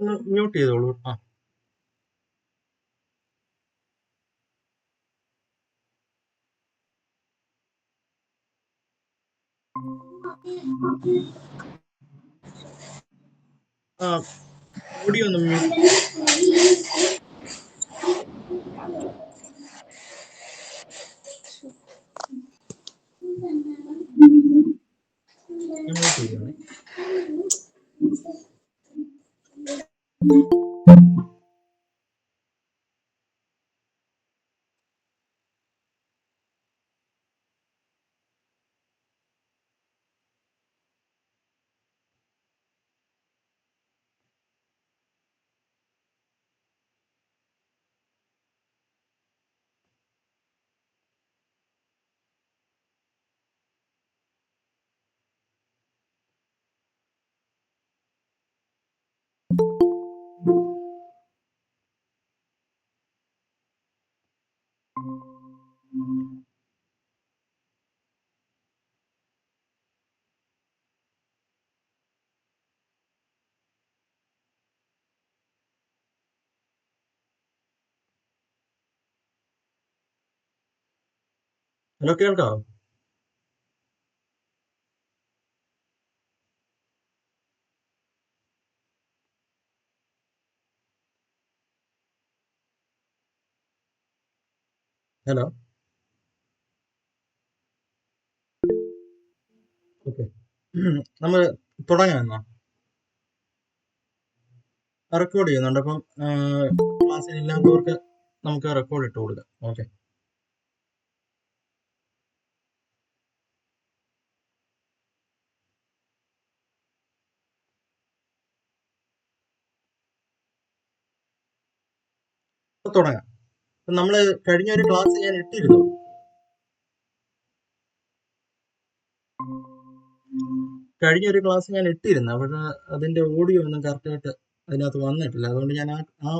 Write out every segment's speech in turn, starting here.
ഒന്ന് മ്യൂട്ട് ചെയ്തോളൂ. ഓഡിയോ ഒന്ന് മ്യൂട്ട്. ഞാൻ മ്യൂട്ട് ചെയ്യാണ്. ഹലോ, കേൾക്കാവോ? ഹലോ. ഓക്കെ, നമ്മൾ തുടങ്ങാമെന്നോ? റെക്കോർഡ് ചെയ്യുന്നുണ്ട്. അപ്പം ക്ലാസ്സിൽ ഇല്ലാത്തവർക്ക് നമുക്ക് റെക്കോർഡ് ഇട്ട് കൊടുക്കാം. ഓക്കെ. തുടങ്ങാം. നമ്മൾ കഴിഞ്ഞ ഒരു ക്ലാസ് ഞാൻ ഇട്ടിരുന്നു. പക്ഷെ അതിന്റെ ഓഡിയോ ഒന്നും കറക്റ്റായിട്ട് അതിനകത്ത് വന്നിട്ടില്ല. അതുകൊണ്ട് ഞാൻ ആ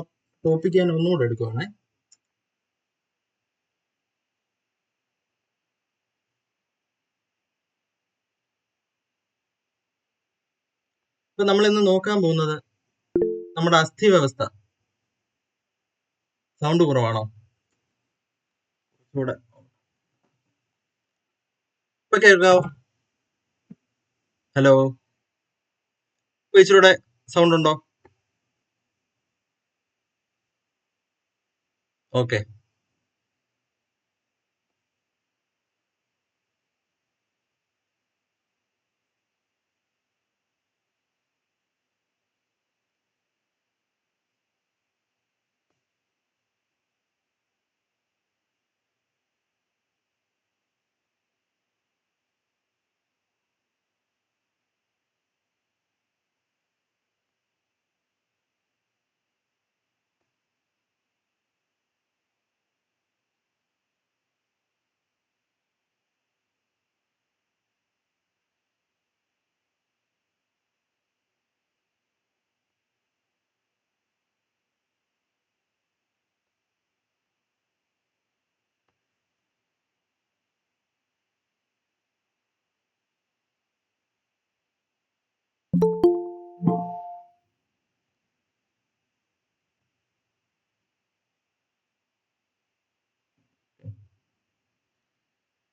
ടോപ്പിക്ക് ഞാൻ ഒന്നുകൂടെ എടുക്കുവാണേ. ഇപ്പൊ നമ്മൾ ഇന്ന് നോക്കാൻ പോകുന്നത് നമ്മുടെ അസ്ഥി വ്യവസ്ഥ. സൗണ്ട് കുറവാണോ? ഇവിടെ ഇപ്പൊ കേൾക്കാവോ? ഹലോ, ഇച്ചിരൂടെ സൗണ്ട് ഉണ്ടോ? ഓക്കെ.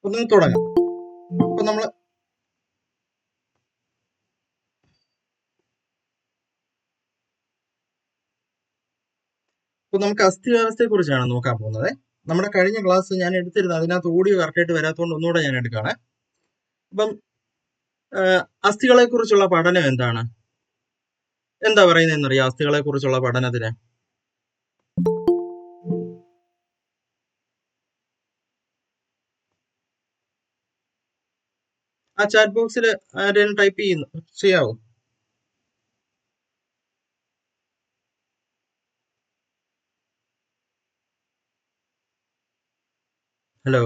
ഒന്ന് തുടങ്ങാം. ഇപ്പൊ നമുക്ക് അസ്ഥി വ്യവസ്ഥയെ കുറിച്ചാണ് നോക്കാൻ പോകുന്നത്. നമ്മുടെ കഴിഞ്ഞ ക്ലാസ് ഞാൻ എടുത്തിരുന്നത് അതിനകത്ത് ഓഡിയോ കറക്റ്റായിട്ട് വരാത്തതുകൊണ്ട് ഒന്നുകൂടെ ഞാൻ എടുക്കുകയാണ്. അപ്പം അസ്ഥികളെ കുറിച്ചുള്ള പഠനം എന്താണ്? എന്താ പറയുന്നതെന്നറിയാം അസ്ഥികളെ കുറിച്ചുള്ള പഠനത്തിന്? ആ ചാറ്റ് ബോക്സിൽ ആരെങ്കിലും ടൈപ്പ് ചെയ്യാവോ? ഹലോ.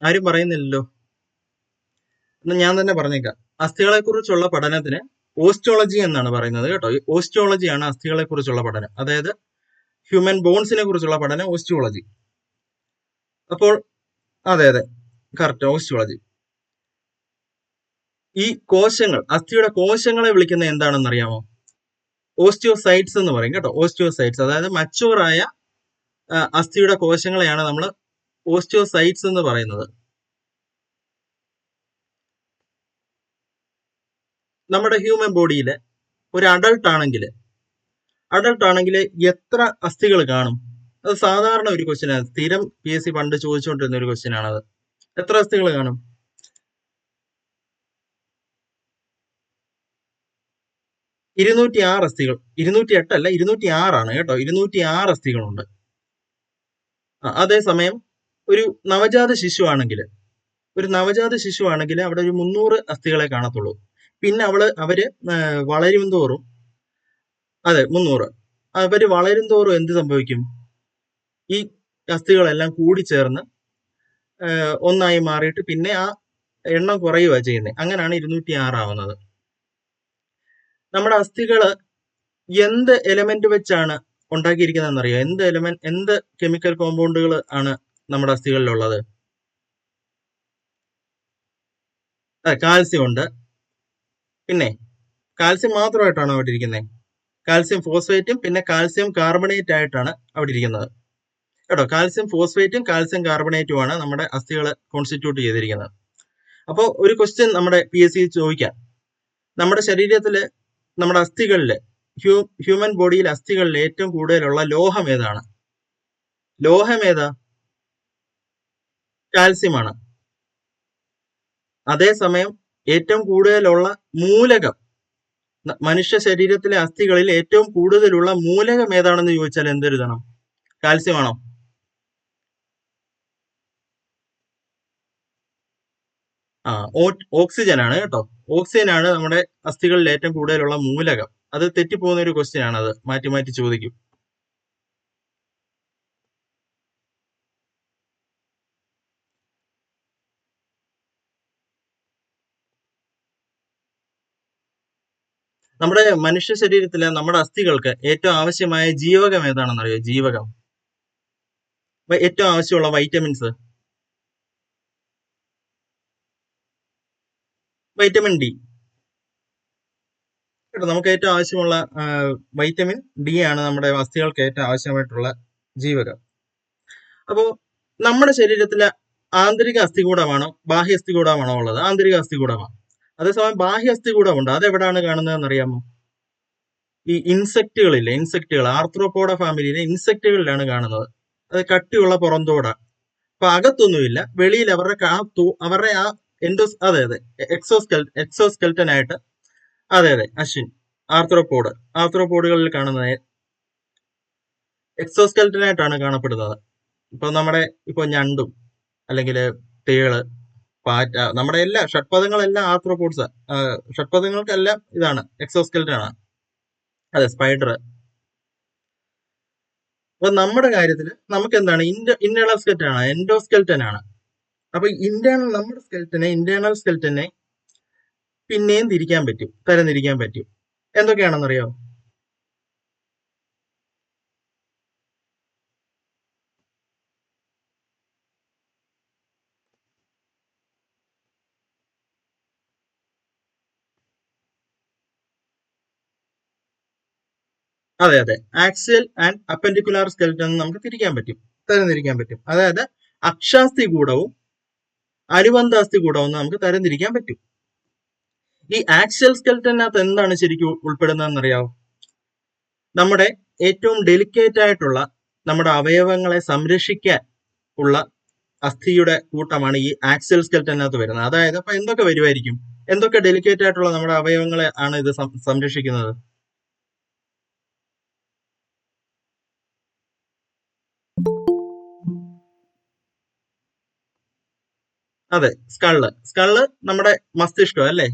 ആരും പറയുന്നില്ലല്ലോ. എന്ന് ഞാൻ തന്നെ പറഞ്ഞേക്കാം. അസ്ഥികളെ കുറിച്ചുള്ള പഠനത്തിന് ഓസ്റ്റിയോളജി എന്നാണ് പറയുന്നത് കേട്ടോ. ഓസ്റ്റിയോളജിയാണ് അസ്ഥികളെ കുറിച്ചുള്ള പഠനം. അതായത് ഹ്യൂമൻ ബോൺസിനെ കുറിച്ചുള്ള പഠനം ഓസ്റ്റിയോളജി. അപ്പോൾ അതെ കറക്റ്റ്, ഓസ്റ്റിയോളജി. ഈ കോശങ്ങൾ, അസ്ഥിയുടെ കോശങ്ങളെ വിളിക്കുന്ന എന്താണെന്ന് അറിയാമോ? ഓസ്റ്റിയോസൈറ്റ്സ് എന്ന് പറയും കേട്ടോ. ഓസ്റ്റിയോസൈറ്റ്സ്, അതായത് മച്ചുവറായ അസ്ഥിയുടെ കോശങ്ങളെയാണ് നമ്മൾ ഓസ്റ്റിയോസൈറ്റ്സ് എന്ന് പറയുന്നത്. നമ്മുടെ ഹ്യൂമൻ ബോഡിയിൽ ഒരു അഡൾട്ട് ആണെങ്കിൽ എത്ര അസ്ഥികൾ കാണും? അത് സാധാരണ ഒരു ക്വസ്റ്റ്യൻ ആണ്. സ്ഥിരം PSC പണ്ട് ചോദിച്ചുകൊണ്ടിരുന്ന ഒരു ക്വസ്റ്റ്യൻ ആണത്. എത്ര അസ്ഥികൾ കാണും? 206 അസ്ഥികൾ. 208 അല്ല, 206 കേട്ടോ. 206 അസ്ഥികളുണ്ട്. അതേസമയം ഒരു നവജാത ശിശുവാണെങ്കിൽ അവിടെ ഒരു 300 അസ്ഥികളെ കാണത്തുള്ളൂ. പിന്നെ അവര് വളരും തോറും, അതെ 300, അവര് വളരും തോറും എന്ത് സംഭവിക്കും? ഈ അസ്ഥികളെല്ലാം കൂടിച്ചേർന്ന് ഒന്നായി മാറിയിട്ട് പിന്നെ ആ എണ്ണം കുറയുക ചെയ്യുന്നത്. അങ്ങനെയാണ് 206 ആവുന്നത്. നമ്മുടെ അസ്ഥികള് എന്ത് എലമെന്റ് വെച്ചാണ് ഉണ്ടാക്കിയിരിക്കുന്നതെന്ന് അറിയോ? എന്ത് കെമിക്കൽ കോമ്പൗണ്ടുകൾ ആണ് നമ്മുടെ അസ്ഥികളിലുള്ളത്? കാൽസ്യം ഉണ്ട്. പിന്നെ കാൽസ്യം മാത്രമായിട്ടാണ് അവിടെ ഇരിക്കുന്നത്? കാൽസ്യം ഫോസ്ഫേറ്റും പിന്നെ കാൽസ്യം കാർബണേറ്റ് ആയിട്ടാണ് അവിടെ ഇരിക്കുന്നത് കേട്ടോ. കാൽസ്യം ഫോസ്ഫേറ്റും കാൽസ്യം കാർബണേറ്റുമാണ് നമ്മുടെ അസ്ഥികളെ കോൺസ്റ്റിറ്റ്യൂട്ട് ചെയ്തിരിക്കുന്നത്. അപ്പോൾ ഒരു ക്വസ്റ്റ്യൻ നമ്മുടെ PSC ചോദിക്കാം, നമ്മുടെ ശരീരത്തില്, നമ്മുടെ അസ്ഥികളില്, ഹ്യൂമൻ ബോഡിയിൽ അസ്ഥികളിൽ ഏറ്റവും കൂടുതലുള്ള ലോഹം ഏതാണ്? ലോഹം ഏതാ? കാൽസ്യമാണ്. അതേസമയം ഏറ്റവും കൂടുതലുള്ള മൂലകം, മനുഷ്യ ശരീരത്തിലെ അസ്ഥികളിൽ ഏറ്റവും കൂടുതലുള്ള മൂലകം ഏതാണെന്ന് ചോദിച്ചാൽ എന്തെഴുതണം? കാൽസ്യമാണോ? ഓക്സിജൻ ആണ് കേട്ടോ. ഓക്സിജൻ ആണ് നമ്മുടെ അസ്ഥികളിൽ ഏറ്റവും കൂടുതലുള്ള മൂലകം. അത് തെറ്റിപ്പോകുന്ന ഒരു ക്വസ്റ്റ്യൻ ആണ്. അത് മാറ്റി മാറ്റി ചോദിക്കും. നമ്മുടെ മനുഷ്യ ശരീരത്തിലെ നമ്മുടെ അസ്ഥികൾക്ക് ഏറ്റവും ആവശ്യമായ ജീവകം ഏതാണെന്ന് അറിയോ? ജീവകം, ഏറ്റവും ആവശ്യമുള്ള വൈറ്റമിൻസ്. വൈറ്റമിൻ ഡി കേട്ടോ. നമുക്ക് ഏറ്റവും ആവശ്യമുള്ള വൈറ്റമിൻ ഡി ആണ് നമ്മുടെ അസ്ഥികൾക്ക് ഏറ്റവും ആവശ്യമായിട്ടുള്ള ജീവകം. അപ്പോ നമ്മുടെ ശരീരത്തിലെ ആന്തരിക അസ്ഥികൂടമാണോ ബാഹ്യ അസ്ഥികൂടമാണോ ഉള്ളത്? ആന്തരിക അസ്ഥികൂടമാണ്. അതേസമയം ബാഹ്യ അസ്ഥികൂടമുണ്ട്. അതെവിടാണ് കാണുന്നതെന്ന് അറിയാമോ? ഈ ഇൻസെക്റ്റുകൾ, ആർത്രോപോഡ ഫാമിലിയിലെ ഇൻസെക്റ്റുകളിലാണ് കാണുന്നത്. അത് കട്ടിയുള്ള പുറന്തോടാണ്. അപ്പൊ അകത്തൊന്നുമില്ല, വെളിയിൽ അവരുടെ ആ എക്സോസ്കെൽറ്റൻ ആയിട്ട്, അതെ അശ്വിൻ, ആർത്രോപോഡുകളിൽ കാണുന്നത് എക്സോസ്കെൽറ്റൻ ആയിട്ടാണ് കാണപ്പെടുന്നത്. ഇപ്പൊ ഞണ്ടും അല്ലെങ്കിൽ തേള്, പാറ്റ, നമ്മുടെ എല്ലാ ഷഡ്പദങ്ങളെല്ലാം ആർത്രോപോഡ്സ്. ഷഡ്പദങ്ങൾക്കെല്ലാം ഇതാണ്, എക്സോസ്കെൽറ്റൻ ആണ്. അതെ, സ്പൈഡർ. അപ്പൊ നമ്മുടെ കാര്യത്തിൽ നമുക്ക് എന്താണ്? ഇന്റേണൽ സ്കെൽറ്റൻ ആണ്, എൻഡോസ്കെൽറ്റൻ ആണ്. അപ്പൊ നമ്മുടെ ഇന്റേണൽ സ്കെൽറ്റനെ പിന്നെയും തരംതിരിക്കാൻ പറ്റും. എന്തൊക്കെയാണെന്നറിയോ? അതെ ആക്സിയൽ ആൻഡ് അപ്പൻഡിക്കുലാർ സ്കെൽറ്റൻ നമുക്ക് തരംതിരിക്കാൻ പറ്റും. അതായത് അക്ഷാസ്ഥി കൂടവും അനുബന്ധാസ്ഥി കൂടവും നമുക്ക് തരംതിരിക്കാൻ പറ്റും. ഈ ആക്സിയൽ സ്കെൽറ്റനകത്ത് എന്താണ് ശരിക്കും ഉൾപ്പെടുന്നതെന്ന് അറിയാവോ? നമ്മുടെ ഏറ്റവും ഡെലിക്കേറ്റ് ആയിട്ടുള്ള നമ്മുടെ അവയവങ്ങളെ സംരക്ഷിക്കാൻ ഉള്ള അസ്ഥിയുടെ കൂട്ടമാണ് ഈ ആക്സിയൽ സ്കെൽറ്റനകത്ത് വരുന്നത്. അതായത് അപ്പൊ എന്തൊക്കെ വരുമായിരിക്കും? എന്തൊക്കെ ഡെലിക്കേറ്റ് ആയിട്ടുള്ള നമ്മുടെ അവയവങ്ങളെ ആണ് ഇത് സംരക്ഷിക്കുന്നത്? അതെ, സ്കള്ള് നമ്മുടെ മസ്തിഷ്കം അല്ലേ?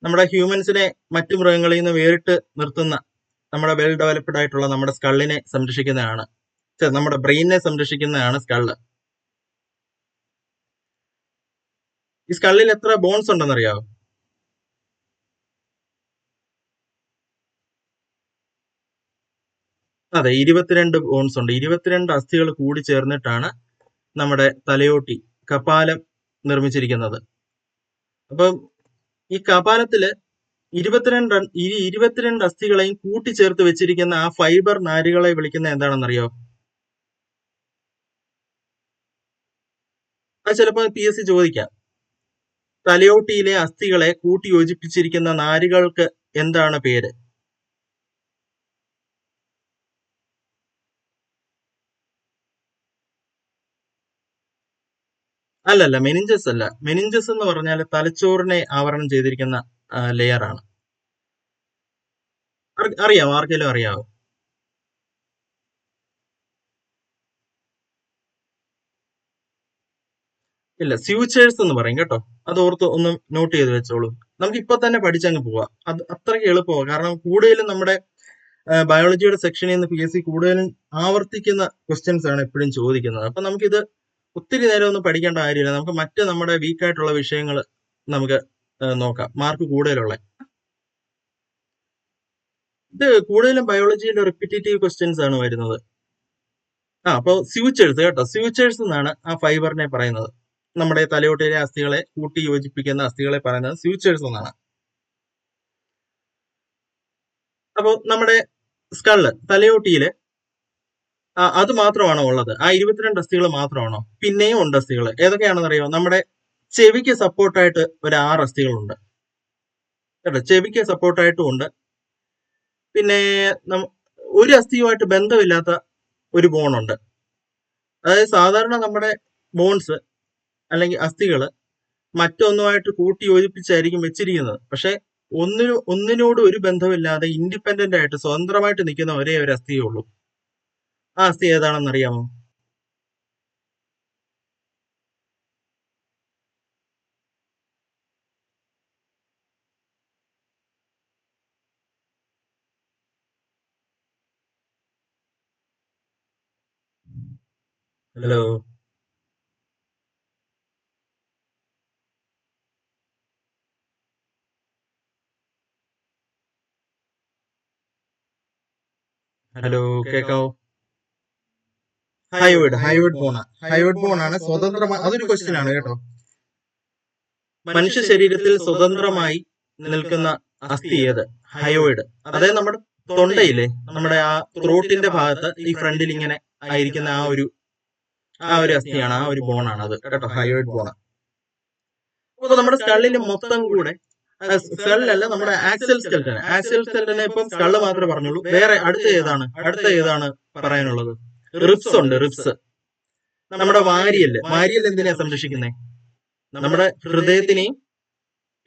നമ്മുടെ ഹ്യൂമൻസിനെ മറ്റു മൃഗങ്ങളിൽ നിന്ന് വേറിട്ട് നിർത്തുന്ന, നമ്മുടെ വെൽ ഡെവലപ്ഡ് ആയിട്ടുള്ള നമ്മുടെ സ്കള്ളിനെ സംരക്ഷിക്കുന്നതാണ്, നമ്മുടെ ബ്രെയിനിനെ സംരക്ഷിക്കുന്നതാണ് സ്കള്ള്. ഈ സ്കള്ളിൽ എത്ര ബോൺസ് ഉണ്ടെന്ന് അറിയാവോ? അതെ, 22 ബോൺസ് ഉണ്ട്. 22 അസ്ഥികൾ കൂടി ചേർന്നിട്ടാണ് നമ്മുടെ തലയോട്ടി കപാലം നിർമ്മിച്ചിരിക്കുന്നത്. അപ്പം ഈ കപാലത്തില് 22 അസ്ഥികളെയും കൂട്ടിച്ചേർത്ത് വെച്ചിരിക്കുന്ന ആ ഫൈബർ നാരുകളെ വിളിക്കുന്ന എന്താണെന്നറിയോ? അത് ചിലപ്പോൾ PSC ചോദിക്കാം. തലയോട്ടിയിലെ അസ്ഥികളെ കൂട്ടി യോജിപ്പിച്ചിരിക്കുന്ന നാരുകൾക്ക് എന്താണ് പേര്? അല്ലല്ല, മെനിഞ്ചസ് അല്ല. മെനിഞ്ചസ് എന്ന് പറഞ്ഞാൽ തലച്ചോറിനെ ആവരണം ചെയ്തിരിക്കുന്ന ലെയർ ആണ്. അറിയാവോ? ആർക്കെങ്കിലും അറിയാവോ? ഇല്ല, സ്യൂച്ചേഴ്സ് എന്ന് പറയും കേട്ടോ. അത് ഓർത്ത് ഒന്ന് നോട്ട് ചെയ്ത് വെച്ചോളൂ. നമുക്ക് ഇപ്പൊ തന്നെ പഠിച്ചങ്ങ് പോവാം. അത് അത്രയ്ക്ക് എളുപ്പമാണ്. കാരണം കൂടുതലും നമ്മുടെ ബയോളജിയുടെ സെക്ഷനിൽ നിന്ന് PSC കൂടുതലും ആവർത്തിക്കുന്ന ക്വസ്റ്റ്യൻസ് ആണ് എപ്പോഴും ചോദിക്കുന്നത്. അപ്പൊ നമുക്കിത് ഒത്തിരി നേരം ഒന്നും പഠിക്കേണ്ട കാര്യമില്ല. നമുക്ക് മറ്റ് നമ്മുടെ വീക്കായിട്ടുള്ള വിഷയങ്ങൾ നമുക്ക് നോക്കാം. മാർക്ക് കൂടുതലുള്ള ഇത് കൂടുതലും ബയോളജിയുടെ റിപ്പീറ്റേറ്റീവ് ക്വസ്റ്റ്യൻസ് ആണ് വരുന്നത്. അപ്പോൾ സ്യൂച്ചേഴ്സ് കേട്ടോ, സ്യൂച്ചേഴ്സ് എന്നാണ് ആ ഫൈബറിനെ പറയുന്നത്. നമ്മുടെ തലയോട്ടിയിലെ അസ്ഥികളെ കൂട്ടി യോജിപ്പിക്കുന്ന അസ്ഥികളെ പറയുന്നത് സ്യൂച്ചേഴ്സ് എന്നാണ്. അപ്പോൾ നമ്മുടെ സ്കള്ള് തലയോട്ടിയില് അത് മാത്രമാണോ ഉള്ളത്? ആ 22 അസ്ഥികൾ മാത്രമാണോ? പിന്നെയും ഉണ്ട് അസ്ഥികൾ. ഏതൊക്കെയാണെന്ന് അറിയോ? നമ്മുടെ ചെവിക്ക് സപ്പോർട്ടായിട്ട് ഒരു 6 അസ്ഥികളുണ്ട് കേട്ടോ. ചെവിക്ക് സപ്പോർട്ടായിട്ടും ഉണ്ട്. പിന്നെ ഒരു അസ്ഥിയുമായിട്ട് ബന്ധമില്ലാത്ത ഒരു ബോണുണ്ട്. അതായത് സാധാരണ നമ്മുടെ ബോൺസ് അല്ലെങ്കിൽ അസ്ഥികള് മറ്റൊന്നുമായിട്ട് കൂട്ടി യോജിപ്പിച്ചായിരിക്കും വെച്ചിരിക്കുന്നത്. പക്ഷെ ഒന്നിനോട് ഒരു ബന്ധമില്ലാതെ ഇൻഡിപെൻഡന്റ് ആയിട്ട് സ്വതന്ത്രമായിട്ട് നിൽക്കുന്ന ഒരേ ഒരു അസ്ഥിയേ ഉള്ളൂ. ആ അസ്ഥി ഏതാണെന്ന് അറിയാമോ? ഹലോ ഹലോ, കേക്കാവോ? ഹയോയിഡ് ബോണാണ് സ്വതന്ത്രമായി. അതൊരു ക്വസ്റ്റ്യൻ ആണ് കേട്ടോ. മനുഷ്യ ശരീരത്തിൽ സ്വതന്ത്രമായി നിൽക്കുന്ന അസ്ഥി ഏത്? ഹയോയിഡ്. അതായത് നമ്മുടെ തൊണ്ടയില്ലേ, നമ്മുടെ ആ ത്രോട്ടിന്റെ ഭാഗത്ത് ഈ ഫ്രണ്ടിൽ ഇങ്ങനെ ആയിരിക്കുന്ന ആ ഒരു അസ്ഥിയാണ്, ആ ഒരു ബോണാണ് അത് കേട്ടോ, ഹയോയിഡ് ബോൺ. അപ്പൊ നമ്മുടെ സ്കള്ളിൽ മൊത്തം കൂടെ സ്കള്ളല്ല, നമ്മുടെ ആക്സൽ സ്കെൽറ്റനെ ഇപ്പം സ്കള്ള് മാത്രമേ പറഞ്ഞുള്ളൂ. വേറെ അടുത്ത ഏതാണ് പറയാനുള്ളത്? റിബ്സ് ഉണ്ട്. റിബ്സ് നമ്മുടെ വാരിയല് എന്തിനാ സംരക്ഷിക്കുന്നേ? നമ്മുടെ ഹൃദയത്തിനെയും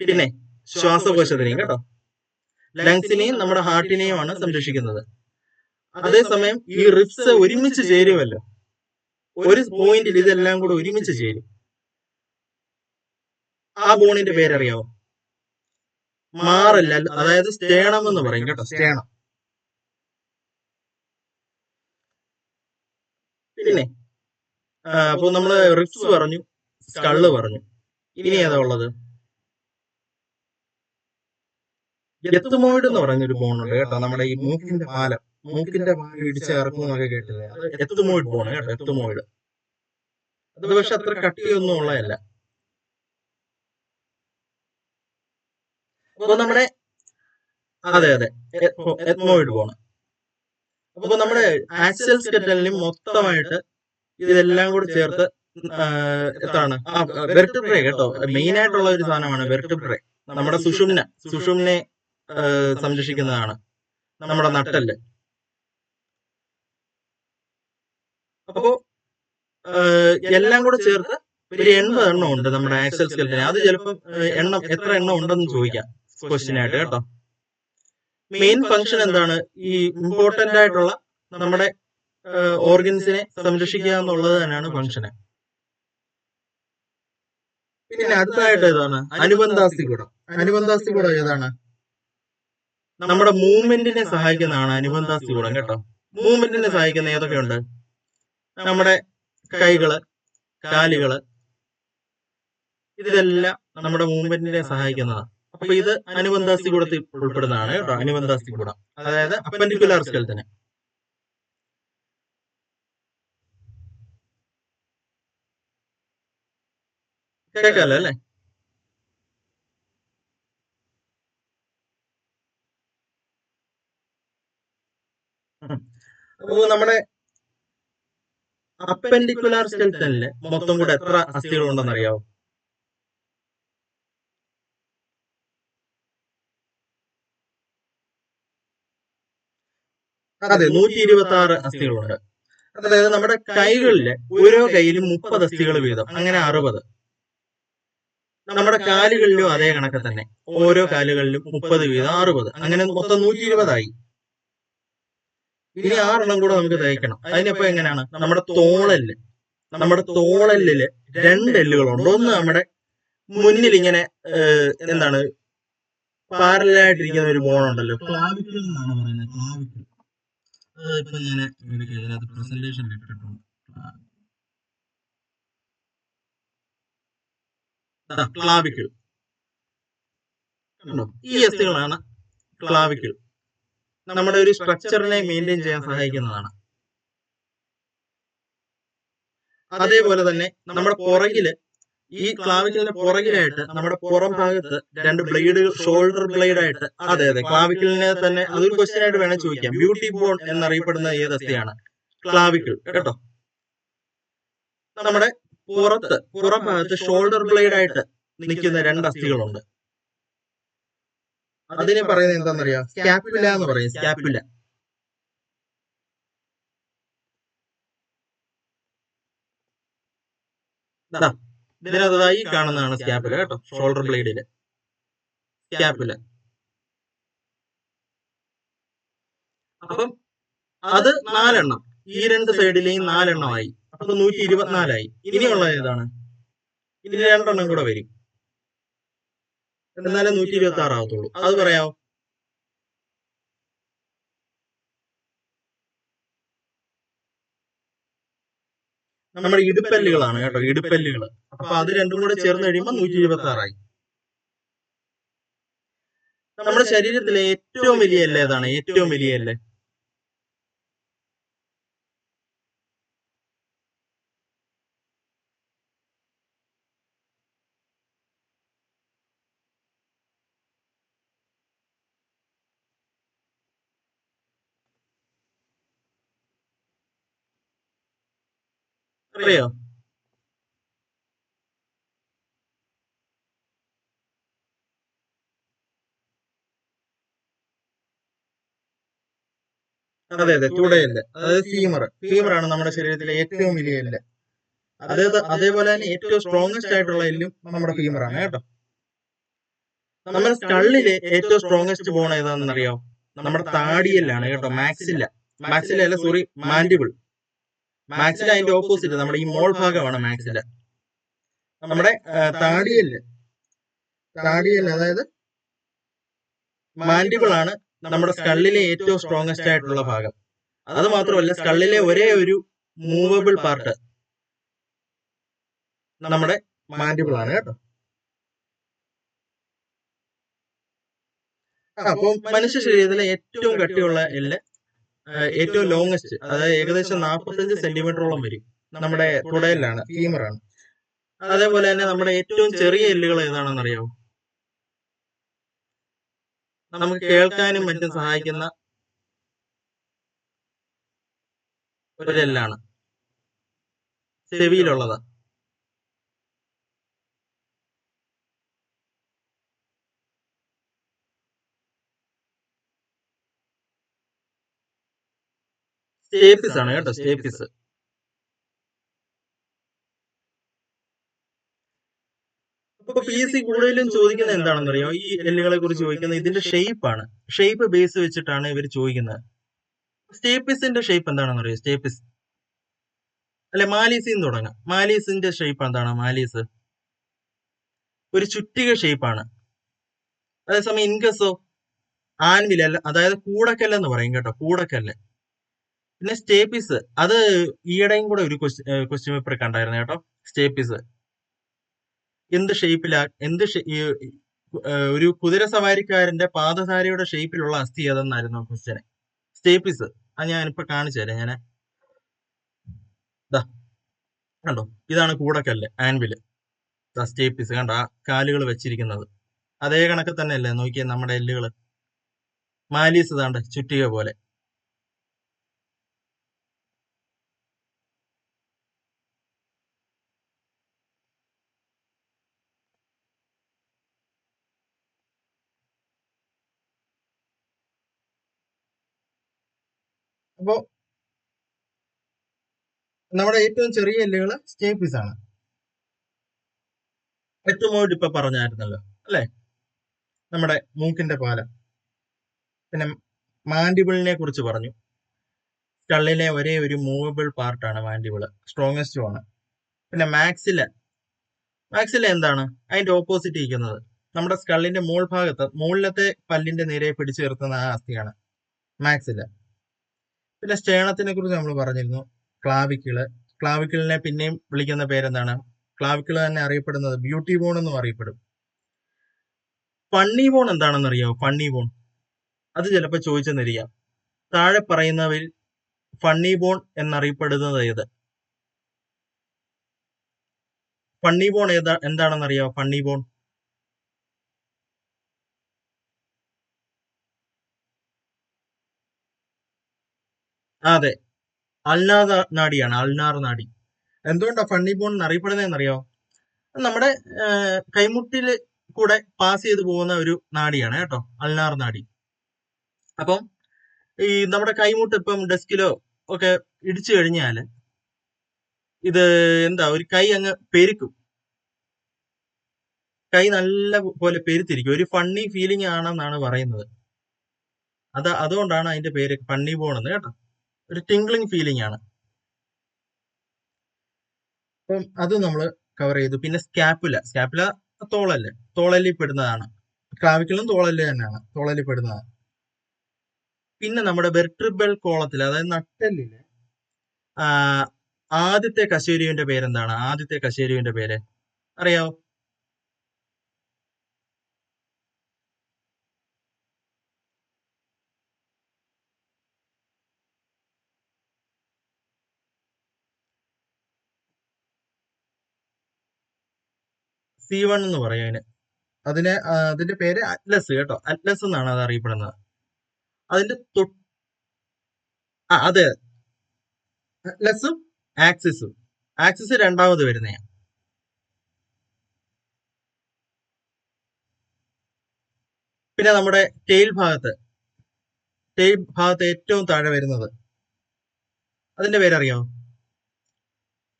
പിന്നെ ശ്വാസകോശത്തിനെയും കേട്ടോ, ലങ്സിനെയും നമ്മുടെ ഹാർട്ടിനെയുമാണ് സംരക്ഷിക്കുന്നത്. അതേസമയം ഈ റിബ്സ് ഒരുമിച്ച് ചേരുമല്ലോ, ഒരു പോയിന്റിൽ ഇതെല്ലാം കൂടെ ഒരുമിച്ച് ചേരും. ആ ബോണിന്റെ പേരറിയാവോ? മാറല്ല, അതായത് സ്റ്റേണം എന്ന് പറയും കേട്ടോ, സ്റ്റേണം. പിന്നെ അപ്പൊ നമ്മള് റിബ്സ് പറഞ്ഞു, സ്കള്ള് പറഞ്ഞു. ഇനി ഏതാ ഉള്ളത്? എത്തുമോയിഡ് എന്ന് പറയുന്നൊരു ബോണുണ്ട് കേട്ടോ. നമ്മുടെ ഈ മൂക്കിന്റെ പാലം ഇടിച്ച് ഇറക്കും എന്നൊക്കെ കേട്ടില്ലേ? അത് എത്തുമോയിഡ് ബോൺ കേട്ടോ, എത്തുമോയിഡ്. അത് പക്ഷെ അത്ര കട്ടിയൊന്നും ഉള്ളതല്ല. അപ്പൊ നമ്മുടെ അതെ എത്മോയിഡ് ബോൺ. അപ്പൊ നമ്മുടെ ആക്സിയൽ സ്കെൽറ്റനിലും മൊത്തമായിട്ട് ഇതെല്ലാം കൂടി ചേർത്ത് എന്താണ് വെർട്ടിബ്രേ കേട്ടോ, മെയിൻ ആയിട്ടുള്ള ഒരു സാധനമാണ് വെർട്ടിബ്രേ. നമ്മുടെ സുഷുമ്നെ സംരക്ഷിക്കുന്നതാണ് നമ്മുടെ നട്ടല്. അപ്പോ എല്ലാം കൂടെ ചേർത്ത് ഒരു 80 എണ്ണം ഉണ്ട് നമ്മുടെ ആക്സൽ സ്കെൽറ്റന്. അത് ചിലപ്പോൾ എത്ര എണ്ണം ഉണ്ടെന്ന് ചോദിക്കാം ക്വസ്റ്റ്യൻ ആയിട്ട് കേട്ടോ. മെയിൻ ഫംഗ്ഷൻ എന്താണ്? ഈ ഇമ്പോർട്ടന്റ് ആയിട്ടുള്ള നമ്മുടെ ഓർഗൻസിനെ സംരക്ഷിക്കുക എന്നുള്ളത് തന്നെയാണ് ഫംഗ്ഷന്. പിന്നെ അടുത്തതായിട്ട് ഏതാണ്? അനുബന്ധാസ്ഥികൂടം. അനുബന്ധാസ്ഥികൂടം ഏതാണ്? നമ്മുടെ മൂവ്മെന്റിനെ സഹായിക്കുന്നതാണ് അനുബന്ധാസ്ഥികൂടം കേട്ടോ. മൂവ്മെന്റിനെ സഹായിക്കുന്ന ഏതൊക്കെയുണ്ട്? നമ്മുടെ കൈകള്, കാലുകള്, ഇതെല്ലാം നമ്മുടെ മൂവ്മെന്റിനെ സഹായിക്കുന്നതാണ്. അപ്പൊ ഇത് അനുബന്ധാസ്തി കൂടത്തിൽ ഉൾപ്പെടുന്നതാണ് കേട്ടോ, അനുബന്ധാസ്തി കൂടം, അതായത് അപ്പൻഡിക്കുലാർ സ്കെൽറ്റന്. കേൾക്കാലോ അല്ലെ? അപ്പോ നമ്മുടെ അപ്പൻഡിക്കുലാർ സ്കെൽറ്റനില് മൊത്തം കൂടെ എത്ര അസ്ഥികൾ ഉണ്ടെന്ന് അറിയാവോ? അതെ, 126 അസ്ഥികളുണ്ട്. അതായത് നമ്മുടെ കൈകളില് ഓരോ കൈയിലും 30 അസ്ഥികൾ വീതം, അങ്ങനെ 60. നമ്മുടെ കാലുകളിലും അതേ കണക്ക് തന്നെ, ഓരോ കാലുകളിലും 30 വീതം, 60, അങ്ങനെ മൊത്തം 120 ആയി. ഇനി 6 കൂടെ നമുക്ക് തയ്ക്കണം. അതിനിപ്പോ എങ്ങനെയാണ്? നമ്മുടെ തോളലില് 2 എല്ലുകളുണ്ട്. ഒന്ന് നമ്മുടെ മുന്നിൽ ഇങ്ങനെ എന്താണ് പാരലായിട്ടിരിക്കുന്ന ഒരു ബോണുണ്ടല്ലോ, ക്ലാവിക്കിൾ എന്നാണ് പറയുന്നത്. ക്ലാവിക്കിൾ ഇപ്പൊ ഞാൻ ഇതിനകത്ത് പ്രസന്റേഷൻ ഇട്ടിട്ടുണ്ട്. ക്ലാവിക്കിൾ കണ്ടോ? ഈ അസ്ഥികളാണ് ക്ലാവിക്കിൾ. നമ്മുടെ ഒരു സ്ട്രക്ചറിനെ മെയിൻറ്റെയിൻ ചെയ്യാൻ സഹായിക്കുന്നതാണ്. അതേപോലെ തന്നെ നമ്മുടെ പുറകില്, ഈ ക്ലാവിക്കലിന്റെ പുറകിലായിട്ട് നമ്മുടെ പുറം ഭാഗത്ത് 2 ബ്ലേഡുകൾ, ഷോൾഡർ ബ്ലേഡ് ആയിട്ട്. അതെ, ക്ലാവിക്കലിനെ തന്നെ അതൊരു ക്വസ്റ്റ്യൻ ആയിട്ട് വേണം ചോദിക്കാം. ബ്യൂട്ടി ബോൺ എന്നറിയപ്പെടുന്ന ഏത് അസ്ഥിയാണ്? ക്ലാവിക്കിൾ കേട്ടോ. നമ്മുടെ പുറം ഭാഗത്ത് ഷോൾഡർ ബ്ലേഡ് ആയിട്ട് നിൽക്കുന്ന 2 അസ്ഥികളുണ്ട്. അതിനെ പറയുന്നത് എന്താണെന്നറിയാം? സ്കാപ്പുല എന്ന് പറയും. സ്കാപ്പുല. ഇതിനകത്തായി കാണുന്നതാണ് സ്കാപ്പുല കേട്ടോ, ഷോൾഡർ ബ്ലേഡില് സ്കാപ്പുല. അപ്പം അത് 4 എണ്ണം, ഈ 2 സൈഡിലെയും 4 എണ്ണമായി. അപ്പൊ 124ആയി. ഇനിയുള്ള ഏതാണ്? ഇനി 2 എണ്ണം കൂടെ വരും, എന്നാലേ 126 ആവത്തുള്ളൂ. അത് പറയാമോ? നമ്മുടെ ഇടുപ്പല്ലുകളാണ് കേട്ടോ, ഇടുപ്പല്ലുകൾ. അപ്പൊ അത് 2 കൂടെ ചേർന്ന് കഴിയുമ്പോൾ 126ആയി. നമ്മുടെ ശരീരത്തിലെ ഏറ്റവും വലിയ എല്ല് ഏതാണ്? ഏറ്റവും വലിയ എല്ല് അറിയോ? അതെ, തുടയല്ല്, അതായത് ഫീമറാണ് നമ്മുടെ ശരീരത്തിലെ ഏറ്റവും വലിയ എല്ല്. അതേപോലെ തന്നെ ഏറ്റവും സ്ട്രോങ്ങസ്റ്റ് ആയിട്ടുള്ള എല്ലും നമ്മുടെ ഫീമറാണ് കേട്ടോ. നമ്മുടെ സ്കള്ളിലെ ഏറ്റവും സ്ട്രോങ്ങസ്റ്റ് ബോൺ ഏതാണെന്ന് അറിയാമോ? നമ്മുടെ താടിയെല്ലാണ് കേട്ടോ, മാക്സില്ല അല്ല, സോറി, മാൻഡിബിൾ. മാക്സില അതിന്റെ ഓപ്പോസിറ്റ്, നമ്മുടെ ഈ മോൾ ഭാഗമാണ് മാക്സില. നമ്മുടെ താടിയെല്ല്, അതായത് മാൻഡിബിൾ ആണ് നമ്മുടെ സ്കള്ളിലെ ഏറ്റവും സ്ട്രോങ്ങസ്റ്റ് ആയിട്ടുള്ള ഭാഗം. അത് മാത്രമല്ല, സ്കള്ളിലെ ഒരേ ഒരു മൂവബിൾ പാർട്ട് നമ്മുടെ മാൻഡിബിൾ ആണ് കേട്ടോ. അപ്പോൾ മനുഷ്യ ശരീരത്തിലെ ഏറ്റവും കട്ടിയുള്ള എല്ല്, ഏറ്റവും ലോങ്ങസ്റ്റ്, അതായത് ഏകദേശം 45 സെന്റിമീറ്ററോളം വരും, നമ്മുടെ തുടയിലാണ്, ഫീമറാണ്. അതേപോലെ തന്നെ നമ്മുടെ ഏറ്റവും ചെറിയ എല്ലുകൾ ഏതാണെന്ന് അറിയാമോ? നമുക്ക് കേൾക്കാനും മറ്റും സഹായിക്കുന്ന ഒരു എല്ലാണ്, ചെവിയിലുള്ളത്. സ്റ്റേപ്പിസ് ആണ് കേട്ടോ, സ്റ്റേപ്പിസ്. അപ്പൊ PSC കൂടുതലും ചോദിക്കുന്നത് എന്താണെന്നറിയോ? ഈ എല്ലുകളെ കുറിച്ച് ചോദിക്കുന്നത് ഇതിന്റെ ഷേപ്പാണ്. ഷേപ്പ് ബേസ് വെച്ചിട്ടാണ് ഇവർ ചോദിക്കുന്നത്. സ്റ്റേപ്പിസിന്റെ ഷേപ്പ് എന്താണെന്നറിയോ? സ്റ്റേപ്പിസ് അല്ലെ, മാലീസിൽ നിന്ന് തുടങ്ങാം. മാലീസിന്റെ ഷേപ്പ് എന്താണ്? മാലീസ് ഒരു ചുറ്റിക ഷേപ്പാണ്. അതേസമയം ഇൻകസോ ആൻവിലല്ല, അതായത് കൂടക്കല്ലെന്ന് പറയും കേട്ടോ, കൂടക്കല്ല്. പിന്നെ സ്റ്റേപ്പിസ്, അത് ഈയിടെയും കൂടെ ഒരു ക്വസ്റ്റ്യൻ പേപ്പർ കണ്ടായിരുന്നു കേട്ടോ, സ്റ്റേപ്പിസ്. എന്ത് ഷേപ്പിലാ ഒരു കുതിര സവാരിക്കാരന്റെ പാദധാരയുടെ ഷേപ്പിലുള്ള അസ്ഥി ഏതെന്നായിരുന്നു ക്വസ്റ്റ്യൻ. സ്റ്റേപ്പിസ്. അത് ഞാനിപ്പോ കാണിച്ചു തരാം. ദാ കണ്ടോ, ഇതാണ് കൂടക്കല്ല്, ആൻവില്. സ്റ്റേപ്പിസ് കണ്ടോ, ആ കാലുകൾ വെച്ചിരിക്കുന്നത് അതേ കണക്ക് തന്നെയല്ലേ? നോക്കിയേ, നമ്മുടെ എല്ലുകള് മാലീസ് താണ്ട് ചുറ്റിക പോലെ. അപ്പോ നമ്മുടെ ഏറ്റവും ചെറിയ എല്ലുകള് സ്റ്റേപ്പിസ് ആണ്. എത്തുമോഡ് ഇപ്പൊ പറഞ്ഞായിരുന്നല്ലോ അല്ലെ, നമ്മുടെ മൂക്കിന്റെ പാലം. പിന്നെ മാൻഡിബിളിനെ കുറിച്ച് പറഞ്ഞു. സ്കള്ളിലെ ഒരേ ഒരു മൂവബിൾ പാർട്ടാണ് മാൻഡിബിള്, സ്ട്രോങ്ങസ്റ്റും ആണ്. പിന്നെ മാക്സില എന്താണ്? അതിന്റെ ഓപ്പോസിറ്റ് ഇരിക്കുന്നത് നമ്മുടെ സ്കള്ളിന്റെ മുകളിലത്തെ പല്ലിന്റെ നിരയെ പിടിച്ചു നിർത്തുന്ന ആ അസ്ഥിയാണ് മാക്സില. പിന്നെ സ്റ്റേണത്തിനെ കുറിച്ച് നമ്മൾ പറഞ്ഞിരുന്നു. ക്ലാവിക്കിളിനെ പിന്നെയും വിളിക്കുന്ന പേരെന്താണ്? ക്ലാവിക്കിൾ തന്നെ അറിയപ്പെടുന്നത് ബ്യൂട്ടി ബോൺ എന്നും അറിയപ്പെടും. ഫണ്ണി ബോൺ എന്താണെന്ന് അറിയാമോ? ഫണ്ണി ബോൺ, അത് ചിലപ്പോൾ ചോദിച്ചെന്നിരിക്കാം. താഴെ പറയുന്നവയിൽ ഫണ്ണി ബോൺ എന്നറിയപ്പെടുന്നത് ഏത്? ഫണ്ണി ബോൺ എന്താണെന്ന് അറിയാമോ? Funny bone. അതെ, അൾനാർ നാഡിയാണ്. അൾനാർ നാഡി. എന്തുകൊണ്ടാ ഫണ്ണി ബോൺ എന്നറിയപ്പെടുന്നതെന്നറിയോ? നമ്മുടെ കൈമുട്ടിൽ കൂടെ പാസ് ചെയ്തു പോകുന്ന ഒരു നാഡിയാണ് കേട്ടോ, അൾനാർ നാഡി. അപ്പം ഈ നമ്മുടെ കൈമുട്ട് ഇപ്പം ഡെസ്കിലോ ഒക്കെ ഇടിച്ചു കഴിഞ്ഞാൽ ഇത് ഒരു കൈ അങ്ങ് പെരുക്കും. കൈ നല്ല പോലെ പെരുത്തിരിക്കും. ഒരു ഫണ്ണി ഫീലിംഗ് ആണെന്നാണ് പറയുന്നത്. അതുകൊണ്ടാണ് അതിന്റെ പേര് ഫണ്ണി ബോൺ എന്ന് കേട്ടോ. ഒരു ടിംഗ്ലിംഗ് ഫീലിംഗ് ആണ്. അപ്പം അത് നമ്മൾ കവർ ചെയ്തു. പിന്നെ സ്കാപ്പുല തോളല്ലേ, തോളലിൽ പെടുന്നതാണ്. ക്ലാവിക്കിളും തോളല് തന്നെയാണ്, തോളലിൽ പെടുന്നതാണ്. പിന്നെ നമ്മുടെ വെർട്ടിബ്രൽ കോളത്തിൽ, അതായത് നട്ടെല്ലില് ആദ്യത്തെ കശേരുവിന്റെ പേരെന്താണ്? ആദ്യത്തെ കശേരുവിന്റെ പേര് അറിയാവോ? C1 എന്ന് പറയും അതിന്റെ പേര് അറ്റ്ലസ് കേട്ടോ. അറ്റ്ലസ് എന്നാണ് അത് അറിയപ്പെടുന്നത്. അതിന്റെ അതെ, അറ്റ്ലസും ആക്സിസ് രണ്ടാമത് വരുന്നതാണ്. പിന്നെ നമ്മുടെ ടെയിൽ ഭാഗത്ത് ഏറ്റവും താഴെ വരുന്നത്, അതിന്റെ പേരറിയാമോ?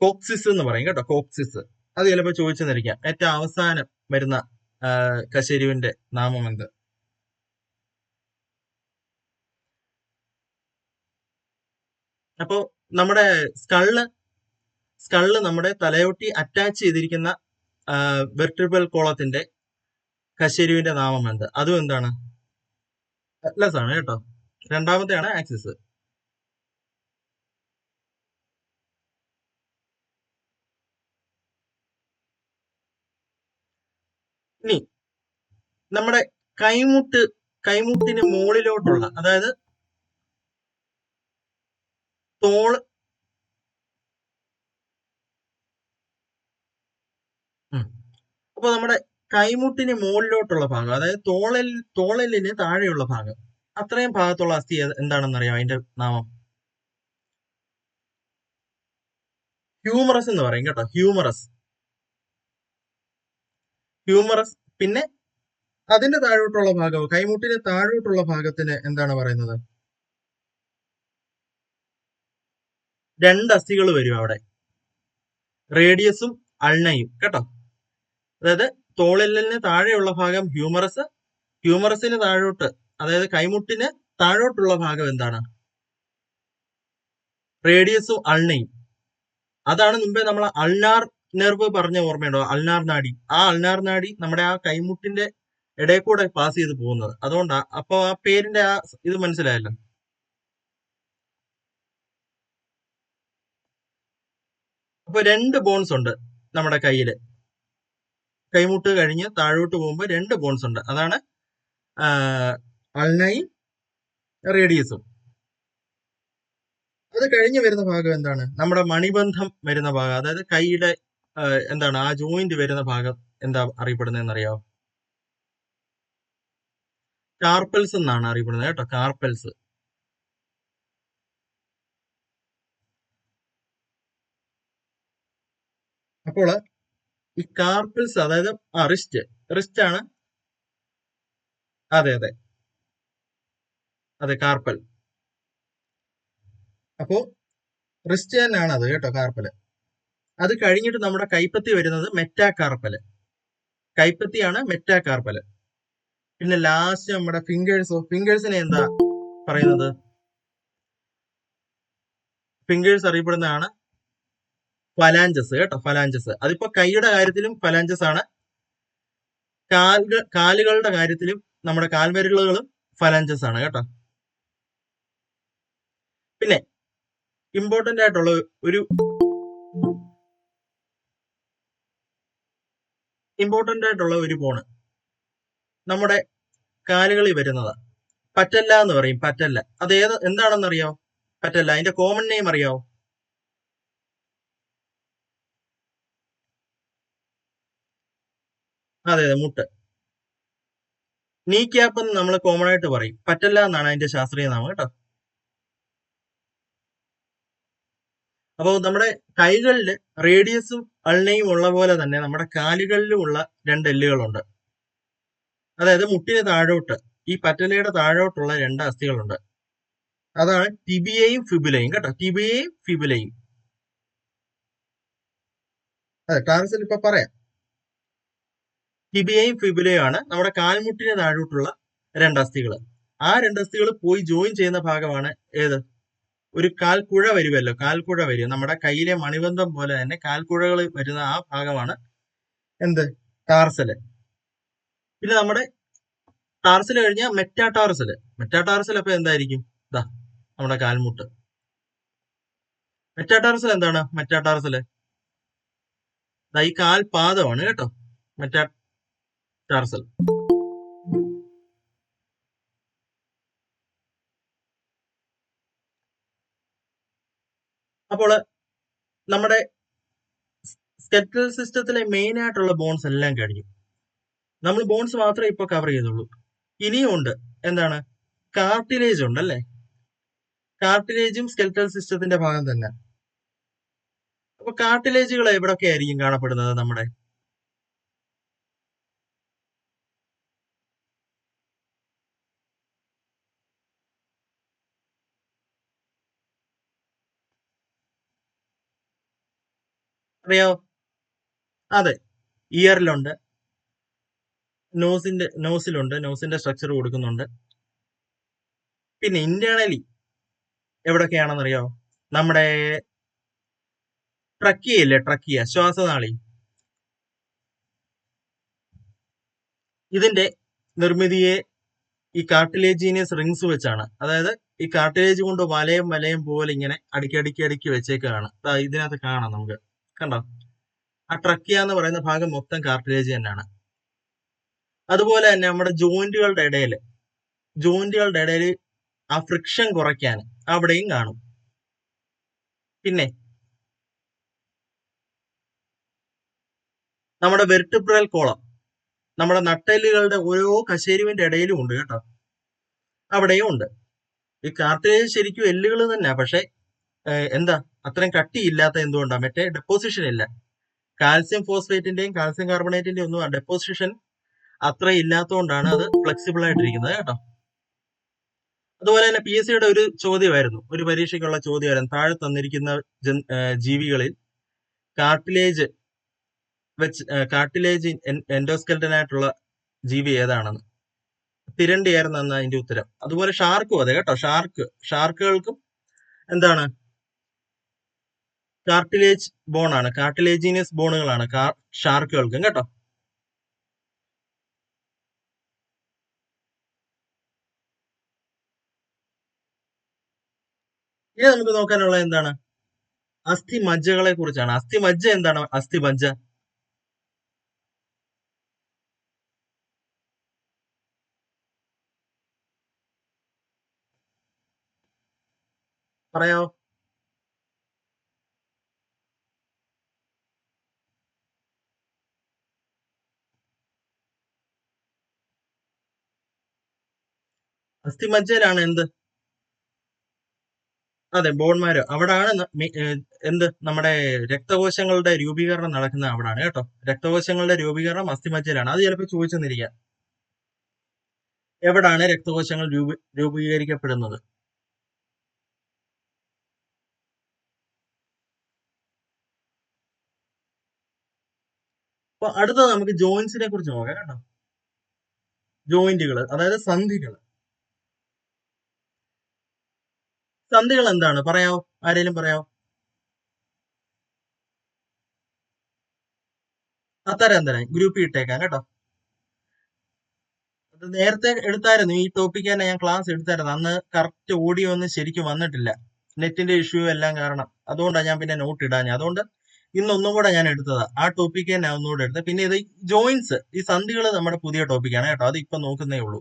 കോക്സിസ് എന്ന് പറയും കേട്ടോ, കോക്സിസ്. അത് ചിലപ്പോ ചോദിച്ചെന്നിരിക്കാം. ഏറ്റവും അവസാനം വരുന്ന കശേരുവിന്റെ നാമം എന്ത്? അപ്പോ നമ്മുടെ സ്കള്ള് നമ്മുടെ തലയോട്ടി അറ്റാച്ച് ചെയ്തിരിക്കുന്ന വെർട്ടിബ്രൽ കോളത്തിന്റെ കശേരുവിന്റെ നാമം എന്ത്? അതും എന്താണ്? അറ്റ്ലസ് ആണ് കേട്ടോ. രണ്ടാമത്തെയാണ് ആക്സിസ്. ഇനി നമ്മുടെ കൈമുട്ടിന് മുകളിലോട്ടുള്ള, അതായത് തോള് അപ്പൊ നമ്മുടെ കൈമുട്ടിന് മുകളിലോട്ടുള്ള ഭാഗം, അതായത് തോളലിന് താഴെയുള്ള ഭാഗം, അത്രയും ഭാഗത്തുള്ള അസ്ഥി എന്താണെന്ന് അറിയാം? അതിന്റെ നാമം ഹ്യൂമറസ് എന്ന് പറയും കേട്ടോ. ഹ്യൂമറസ്. പിന്നെ അതിന്റെ താഴോട്ടുള്ള ഭാഗം, കൈമുട്ടിന് താഴോട്ടുള്ള ഭാഗത്തിന് എന്താണ് പറയുന്നത്? രണ്ട് അസ്ഥികൾ വരും അവിടെ, റേഡിയസും അൾനയും കേട്ടോ. അതായത് തോളലിന് താഴെയുള്ള ഭാഗം ഹ്യൂമറസിന് താഴോട്ട്, അതായത് കൈമുട്ടിന് താഴോട്ടുള്ള ഭാഗം എന്താണ്? റേഡിയസും അൾനയും. അതാണ് മുമ്പേ നമ്മൾ അൾനാർ നെർവ് പറഞ്ഞ ഓർമ്മയുണ്ടോ? അൾനാർ നാഡി. ആ അൾനാർ നാഡി നമ്മുടെ ആ കൈമുട്ടിന്റെ ഇടയിൽ കൂടെ പാസ് ചെയ്ത് പോകുന്നത്. അതുകൊണ്ടാ. അപ്പൊ ആ പേരിന്റെ ആ ഇത് മനസ്സിലായല്ലോ. അപ്പൊ രണ്ട് ബോൺസ് ഉണ്ട് നമ്മുടെ കയ്യില്. കൈമുട്ട് കഴിഞ്ഞ് താഴോട്ട് പോകുമ്പോൾ 2 ബോൺസ് ഉണ്ട്. അതാണ് അൾനയും റേഡിയസും. അത് കഴിഞ്ഞ് വരുന്ന ഭാഗം എന്താണ്? നമ്മുടെ മണിബന്ധം വരുന്ന ഭാഗം, അതായത് കൈയുടെ എന്താണ് ആ ജോയിന്റ് വരുന്ന ഭാഗം എന്താ അറിയപ്പെടുന്നതെന്ന് അറിയാമോ? കാർപ്പൽസ് എന്നാണ് അറിയപ്പെടുന്നത് കേട്ടോ, കാർപ്പൽസ്. അപ്പോൾ ഈ കാർപ്പൽസ്, അതായത് റിസ്റ്റ് ആണ്. അതെ അതെ അതെ, കാർപ്പൽ. അപ്പോ റിസ്റ്റ് തന്നെയാണ് അത് കേട്ടോ, കാർപ്പല്. അത് കഴിഞ്ഞിട്ട് നമ്മുടെ കൈപ്പത്തി വരുന്നത് മെറ്റാകാർപ്പല്. കൈപ്പത്തിയാണ് മെറ്റാകാർപ്പല്. പിന്നെ ലാസ്റ്റ് നമ്മുടെ ഫിംഗേഴ്സിനെ എന്താ പറയുന്നത്? ഫിംഗേഴ്സ് അറിയപ്പെടുന്നതാണ് ഫലാഞ്ചസ് കേട്ടോ, ഫലാഞ്ചസ്. അതിപ്പോ കൈയുടെ കാര്യത്തിലും ഫലാഞ്ചസ് ആണ്, കാലുകളുടെ കാര്യത്തിലും നമ്മുടെ കാൽവിരലുകളും ഫലാഞ്ചസ് ആണ് കേട്ടോ. പിന്നെ ഇമ്പോർട്ടന്റ് ആയിട്ടുള്ള ഒരു ബോണ് നമ്മുടെ കാലുകളിൽ വരുന്നത് പറ്റല്ല എന്ന് പറയും. പറ്റല്ല, അത് എന്താണെന്ന് അറിയാവോ? പറ്റല്ല, അതിന്റെ കോമൺ നെയിം അറിയാവോ? അതെ അതെ, മുട്ട്. നീ ക്യാപ്പ് എന്ന് നമ്മൾ കോമൺ ആയിട്ട് പറയും. പറ്റല്ല എന്നാണ് അതിന്റെ ശാസ്ത്രീയ നാമം കേട്ടോ. അപ്പോൾ നമ്മുടെ കൈകളിൽ റേഡിയസും അൾനയും ഉള്ള പോലെ തന്നെ നമ്മുടെ കാലുകളിലും ഉള്ള 2 എല്ലുകളുണ്ട്. അതായത് മുട്ടിന് താഴോട്ട്, ഈ പറ്റലയുടെ താഴോട്ടുള്ള 2 അസ്ഥികളുണ്ട്. അതാണ് ടിബിയയും ഫിബുലയും കേട്ടോ, ടിബിയയും ഫിബുലയും. അതെ, ടാർസൽ ഇപ്പൊ പറയാം. ടിബിയയും ഫിബുലയും ആണ് നമ്മുടെ കാൽമുട്ടിന് താഴോട്ടുള്ള 2 അസ്ഥികൾ. ആ 2 അസ്ഥികൾ പോയി ജോയിൻ ചെയ്യുന്ന ഭാഗമാണ് ഏത്? ഒരു കാൽക്കുഴ വരുമല്ലോ, കാൽക്കുഴ വരും. നമ്മുടെ കയ്യിലെ മണിബന്ധം പോലെ തന്നെ കാൽക്കുഴകൾ വരുന്ന ആ ഭാഗമാണ് എന്ത്? ടാർസല്. പിന്നെ നമ്മുടെ ടാർസൽ കഴിഞ്ഞാൽ മെറ്റാടാർസൽ അപ്പൊ എന്തായിരിക്കും? ഇതാ നമ്മുടെ കാൽമുട്ട്. മെറ്റാടാർസൽ എന്താണ്? മെറ്റാടാർസൽ ഈ കാൽപാദമാണ് കേട്ടോ, മെറ്റാടാർസൽ. അപ്പോൾ നമ്മുടെ സ്കെലറ്റൽ സിസ്റ്റത്തിലെ മെയിൻ ആയിട്ടുള്ള ബോൺസ് എല്ലാം കഴിഞ്ഞു. നമ്മൾ ബോൺസ് മാത്രമേ ഇപ്പൊ കവർ ചെയ്തുള്ളൂ. ഇനിയും ഉണ്ട്, എന്താണ്? കാർട്ടിലേജ് ഉണ്ട് അല്ലേ? കാർട്ടിലേജും സ്കെലറ്റൽ സിസ്റ്റത്തിന്റെ ഭാഗം തന്നെ. അപ്പൊ കാർട്ടിലേജുകൾ എവിടൊക്കെ ആയിരിക്കും കാണപ്പെടുന്നത്? നമ്മുടെ അറിയാവോ? അതെ, ഇയറിലുണ്ട്, നോസിലുണ്ട്, നോസിന്റെ സ്ട്രക്ചർ കൊടുക്കുന്നുണ്ട്. പിന്നെ ഇന്റേണലി എവിടൊക്കെയാണെന്ന് അറിയാവോ? നമ്മുടെ ട്രക്കിയ, ശ്വാസനാളി. ഇതിന്റെ നിർമ്മിതിയെ ഈ കാർട്ടിലേജീനിയസ് റിങ്സ് വെച്ചാണ്. അതായത് ഈ കാർട്ടിലേജ് കൊണ്ട് വലയം പോലെ ഇങ്ങനെ അടുക്കി വെച്ചേക്കാണ്. ഇതിനകത്ത് കാണാം നമുക്ക്, കണ്ടോ? ആ ട്രക്കിയ എന്ന് പറയുന്ന ഭാഗം മൊത്തം കാർട്ടിലേജ് തന്നെയാണ്. അതുപോലെ തന്നെ നമ്മുടെ ജോയിന്റുകളുടെ ഇടയിൽ ആ ഫ്രിക്ഷൻ കുറയ്ക്കാൻ അവിടെയും കാണും. പിന്നെ നമ്മുടെ വെർട്ടിബ്രൽ കോളം, നമ്മുടെ നട്ടെല്ലുകളുടെ ഓരോ കശേരുവിന്റെ ഇടയിലും ഉണ്ട് കേട്ടോ, അവിടെയും ഉണ്ട്. ഈ കാർട്ടിലേജ് ശരിക്കും എല്ലുകൾ തന്നെ, പക്ഷെ എന്താ അത്രയും കട്ടിയില്ലാത്ത എന്തുകൊണ്ടാ? മറ്റേ ഡെപ്പോസിഷൻ ഇല്ല. കാൽസ്യം ഫോസ്ഫേറ്റിന്റെയും കാൽസ്യം കാർബണേറ്റിന്റെയും ഒന്നും ഡെപ്പോസിഷൻ അത്ര ഇല്ലാത്തതുകൊണ്ടാണ് അത് ഫ്ലെക്സിബിൾ ആയിട്ടിരിക്കുന്നത് കേട്ടോ. അതുപോലെ തന്നെ PSC യുടെ ഒരു ചോദ്യമായിരുന്നു, ഒരു പരീക്ഷയ്ക്കുള്ള ചോദ്യമായിരുന്നു, താഴെ തന്നിരിക്കുന്ന ജീവികളിൽ കാർട്ടിലേജ് എൻഡോസ്കെൽറ്റൻ ആയിട്ടുള്ള ജീവി ഏതാണെന്ന്. തിരണ്ടിയായിരുന്നു അന്ന് അതിന്റെ ഉത്തരം. അതുപോലെ ഷാർക്കും അതെ കേട്ടോ, ഷാർക്കുകൾക്കും എന്താണ്? കാർട്ടിലേജ് ബോണാണ്, കാർട്ടിലേജീനിയസ് ബോണുകളാണ് ഷാർക്കുകൾക്കും കേട്ടോ. ഇനി നമുക്ക് നോക്കാനുള്ള എന്താണ്? അസ്ഥി മജ്ജകളെ കുറിച്ചാണ്. അസ്ഥി മജ്ജ എന്താണ്? അസ്ഥി മജ്ജ പറയാവോ? അസ്ഥിമജ്ജയിലാണ് എന്ത്? അതെ, ബോൺ മാരോ. അവിടാണ് എന്ത് നമ്മുടെ രക്തകോശങ്ങളുടെ രൂപീകരണം നടക്കുന്നത് അവിടാണ് കേട്ടോ. രക്തകോശങ്ങളുടെ രൂപീകരണം അസ്ഥിമജ്ജയിലാണ്. അത് ചിലപ്പോൾ ചോദിച്ചെന്നിരിക്കാം, എവിടാണ് രക്തകോശങ്ങൾ രൂപീകരിക്കപ്പെടുന്നത്? അപ്പൊ അടുത്തത് നമുക്ക് ജോയിന്റ്സിനെ കുറിച്ച് നോക്കാം കേട്ടോ. ജോയിന്റുകൾ, അതായത് സന്ധികൾ. സന്ധികൾ എന്താണ് പറയാവോ? ആരെങ്കിലും പറയാവോ? അത്തരം ഗ്രൂപ്പ് ഇട്ടേക്കാം കേട്ടോ. അത് നേരത്തെ എടുത്തായിരുന്നു, ഈ ടോപ്പിക്ക് തന്നെ ഞാൻ ക്ലാസ് എടുത്തായിരുന്നു. അന്ന് കറക്റ്റ് ഓഡിയോ ഒന്നും ശരിക്കും വന്നിട്ടില്ല, നെറ്റിന്റെ ഇഷ്യൂ എല്ലാം കാരണം. അതുകൊണ്ടാണ് ഞാൻ പിന്നെ നോട്ട് ഇടാഞ്ഞ. അതുകൊണ്ട് ഇന്നൊന്നും കൂടെ ഞാൻ എടുത്തതാ. ആ ടോപ്പിക്ക് തന്നെ ഒന്നുകൂടെ എടുത്തത്. പിന്നെ ഇത് ജോയിന്റ്സ്, ഈ സന്ധികൾ നമ്മുടെ പുതിയ ടോപ്പിക്കാണ് കേട്ടോ. അത് ഇപ്പൊ നോക്കുന്നേ ഉള്ളൂ.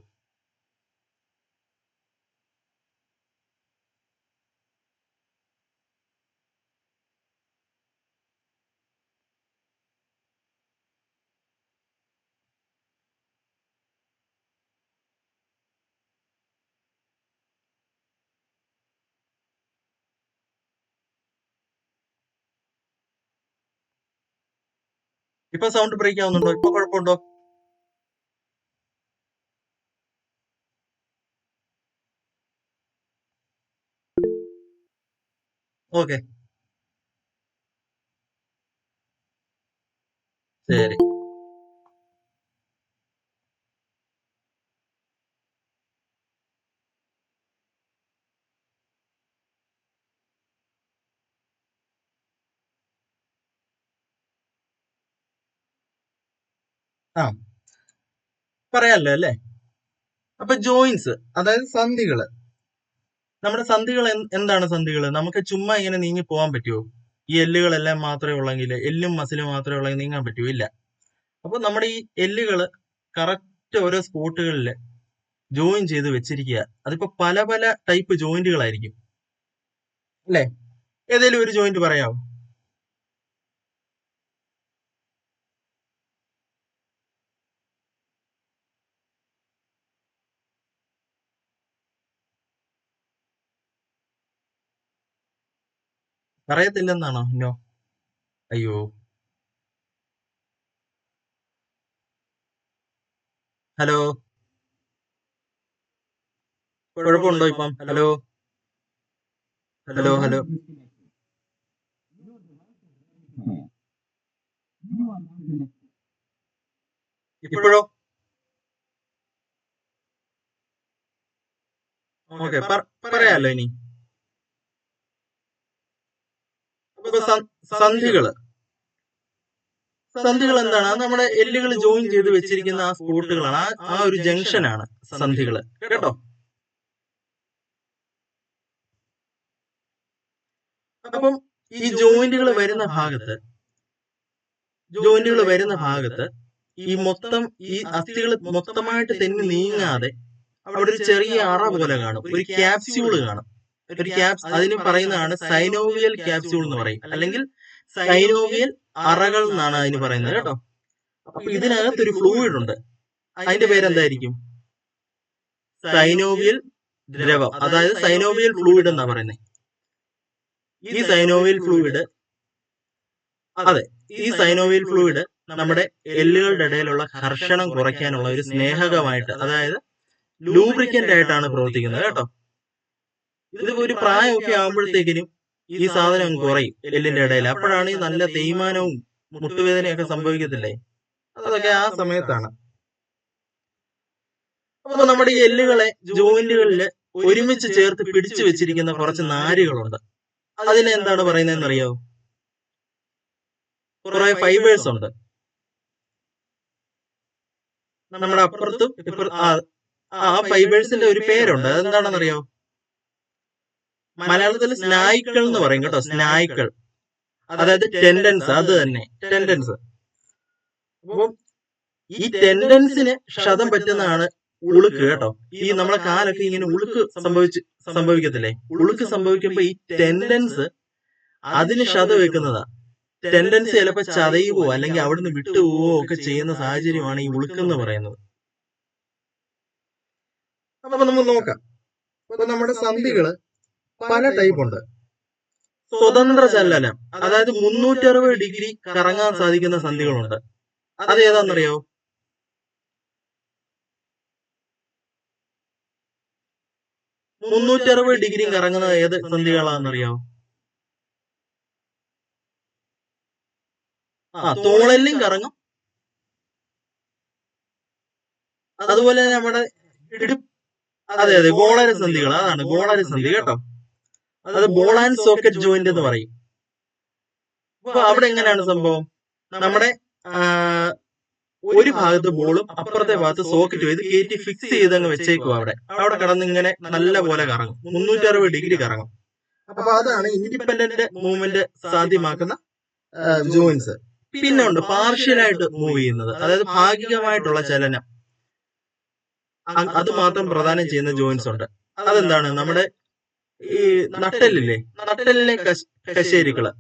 ഇപ്പൊ സൗണ്ട് ബ്രേക്ക് ആവുന്നുണ്ടോ? ഇപ്പൊ കുഴപ്പമുണ്ടോ? ഓക്കെ, ശരി. ആ, പറയാലോ അല്ലേ? അപ്പൊ ജോയിന്റ്സ്, അതായത് സന്ധികള്. നമ്മുടെ സന്ധികൾ എന്താണ് സന്ധികൾ? നമുക്ക് ചുമ്മാ ഇങ്ങനെ നീങ്ങി പോകാൻ പറ്റുമോ? ഈ എല്ലുകളെല്ലാം മാത്രമേ ഉള്ളെങ്കിൽ, എല്ലും മസിലും മാത്രമേ ഉള്ളെങ്കിൽ നീങ്ങാൻ പറ്റുമോ? ഇല്ല. അപ്പൊ നമ്മുടെ ഈ എല്ലുകള് കറക്റ്റ് ഓരോ സ്പോട്ടുകളിൽ ജോയിൻ ചെയ്ത് വെച്ചിരിക്കുക. അതിപ്പോ പല പല ടൈപ്പ് ജോയിന്റുകളായിരിക്കും അല്ലെ? ഏതെങ്കിലും ഒരു ജോയിന്റ് പറയാമോ? പറയത്തില്ലെന്നാണോ? നോ. അയ്യോ. ഹലോ, കുഴപ്പമുണ്ടോ ഇപ്പം? Hello, hello, hello. ഇപ്പോഴോ? ഓക്കെ, പറയാലോ ഇനി. അപ്പൊ സന്ധികള്, സന്ധികൾ എന്താണ്? അത് നമ്മുടെ എല്ലുകൾ ജോയിൻ ചെയ്ത് വെച്ചിരിക്കുന്ന ആ സ്പോട്ടുകളാണ്, ആ ഒരു ജംഗ്ഷനാണ് സന്ധികള് കേട്ടോ. അപ്പം ഈ ജോയിന്റുകൾ വരുന്ന ഭാഗത്ത് ഈ മൊത്തം ഈ അസ്ഥികൾ മൊത്തമായിട്ട് തെന്നി നീങ്ങാതെ അവിടെ ഒരു ചെറിയ അറ പോലെ കാണും, ഒരു ക്യാപ്സ്യൂള് കാണും. അതിന് പറയുന്നതാണ് സൈനോവിയൽ ക്യാപ്സ്യൂൾ എന്ന് പറയും, അല്ലെങ്കിൽ സൈനോവിയൽ അറകൾ എന്നാണ് അതിന് പറയുന്നത് കേട്ടോ. അപ്പൊ ഇതിനകത്ത് ഒരു ഫ്ലൂയിഡ് ഉണ്ട്. അതിന്റെ പേരെന്തായിരിക്കും? സൈനോവിയൽ ദ്രവം, അതായത് സൈനോവിയൽ ഫ്ലൂയിഡ് എന്നാ പറയുന്നത്. ഈ സൈനോവിയൽ ഫ്ലൂയിഡ് നമ്മുടെ എല്ലുകളുടെ ഇടയിലുള്ള ഘർഷണം കുറയ്ക്കാനുള്ള ഒരു സ്നേഹകമായിട്ട്, അതായത് ലൂബ്രിക്കന്റ് ആയിട്ടാണ് പ്രവർത്തിക്കുന്നത് കേട്ടോ. ഇതിപ്പോ ഒരു പ്രായമൊക്കെ ആകുമ്പോഴത്തേക്കിനും ഈ സാധനം കുറയും എല്ലിന്റെ ഇടയിൽ. അപ്പോഴാണ് ഈ നല്ല തേയ്മാനവും മുട്ടുവേദനയൊക്കെ സംഭവിക്കത്തില്ലേ? അതൊക്കെ ആ സമയത്താണ്. അപ്പൊ നമ്മുടെ ഈ എല്ലുകളെ ജോയിന്റുകളിൽ ഒരുമിച്ച് ചേർത്ത് പിടിച്ചു വെച്ചിരിക്കുന്ന കുറച്ച് നാരുകളുണ്ട്. അതിനെ എന്താണ് പറയുന്നതെന്ന് അറിയാവോ? കുറെ ഫൈബേഴ്സ് ഉണ്ട് നമ്മുടെ അപ്പുറത്തും ആ ഫൈബേഴ്സിന്റെ ഒരു പേരുണ്ട്. അതെന്താണെന്ന് അറിയാവോ? മലയാളത്തിൽ സ്നായുക്കൾ എന്ന് പറയും കേട്ടോ. സ്നായുക്കൾ, അതായത് ടെൻഡൻസ്. അത് തന്നെ, ടെൻഡൻസ്. അപ്പം ഈ ടെൻഡൻസിന് ക്ഷതം പറ്റുന്നതാണ് ഉളുക്ക് കേട്ടോ. ഈ നമ്മളെ കാലൊക്കെ ഇങ്ങനെ ഉളുക്ക് സംഭവിക്കത്തില്ലേ? ഉളുക്ക് സംഭവിക്കുമ്പോ ഈ ടെൻഡൻസ് അതിന് ക്ഷത വെക്കുന്നതാ. ടെൻഡൻസ് ചിലപ്പോ ചതയുവോ അല്ലെങ്കിൽ അവിടുന്ന് വിട്ടുപോവോ ഒക്കെ ചെയ്യുന്ന സാഹചര്യമാണ് ഈ ഉളുക്ക് എന്ന് പറയുന്നത്. അപ്പൊ നമുക്ക് നോക്കാം. അപ്പൊ നമ്മുടെ സന്ധികള് പല ടൈപ്പ് ഉണ്ട്. സ്വതന്ത്ര ചലനം, അതായത് 360 ഡിഗ്രി കറങ്ങാൻ സാധിക്കുന്ന സന്ധികളുണ്ട്. അത് ഏതാണെന്നറിയോ? 360 ഡിഗ്രി കറങ്ങുന്ന ഏത് സന്ധികളാണെന്നറിയോ? തോളെല്ലും കറങ്ങും, അതുപോലെ നമ്മുടെ അതെ ഗോളര സന്ധികൾ, അതാണ് ഗോളര സന്ധി കേട്ടോ. അത് ബോൾ ആൻഡ് സോക്കറ്റ് ജോയിന്റ് എന്ന് പറയും. അപ്പൊ അവിടെ എങ്ങനെയാണ് സംഭവം? നമ്മുടെ ഒരു ഭാഗത്ത് ബോളും അപ്പുറത്തെ ഭാഗത്ത് സോക്കറ്റും ഇത് കയറ്റി ഫിക്സ് ചെയ്തങ്ങ് വെച്ചേക്കും. അവിടെ കിടന്ന് ഇങ്ങനെ നല്ല പോലെ കറങ്ങും, 360 ഡിഗ്രി കറങ്ങും. അപ്പൊ അതാണ് ഇൻഡിപെൻഡന്റ് മൂവ്മെന്റ് സാധ്യമാക്കുന്ന ജോയിന്റ്സ്. പിന്നെ ഉണ്ട് പാർഷ്യലായിട്ട് മൂവ് ചെയ്യുന്നത്, അതായത് ഭാഗികമായിട്ടുള്ള ചലനം. അത് മാത്രം പ്രദാനം ചെയ്യുന്ന ജോയിന്റ്സ് ഉണ്ട്. അതെന്താണ്? നമ്മുടെ ഈ നട്ടെല്ലില്ലേ, നട്ടെല്ലിലെ കശേരുക്കള്.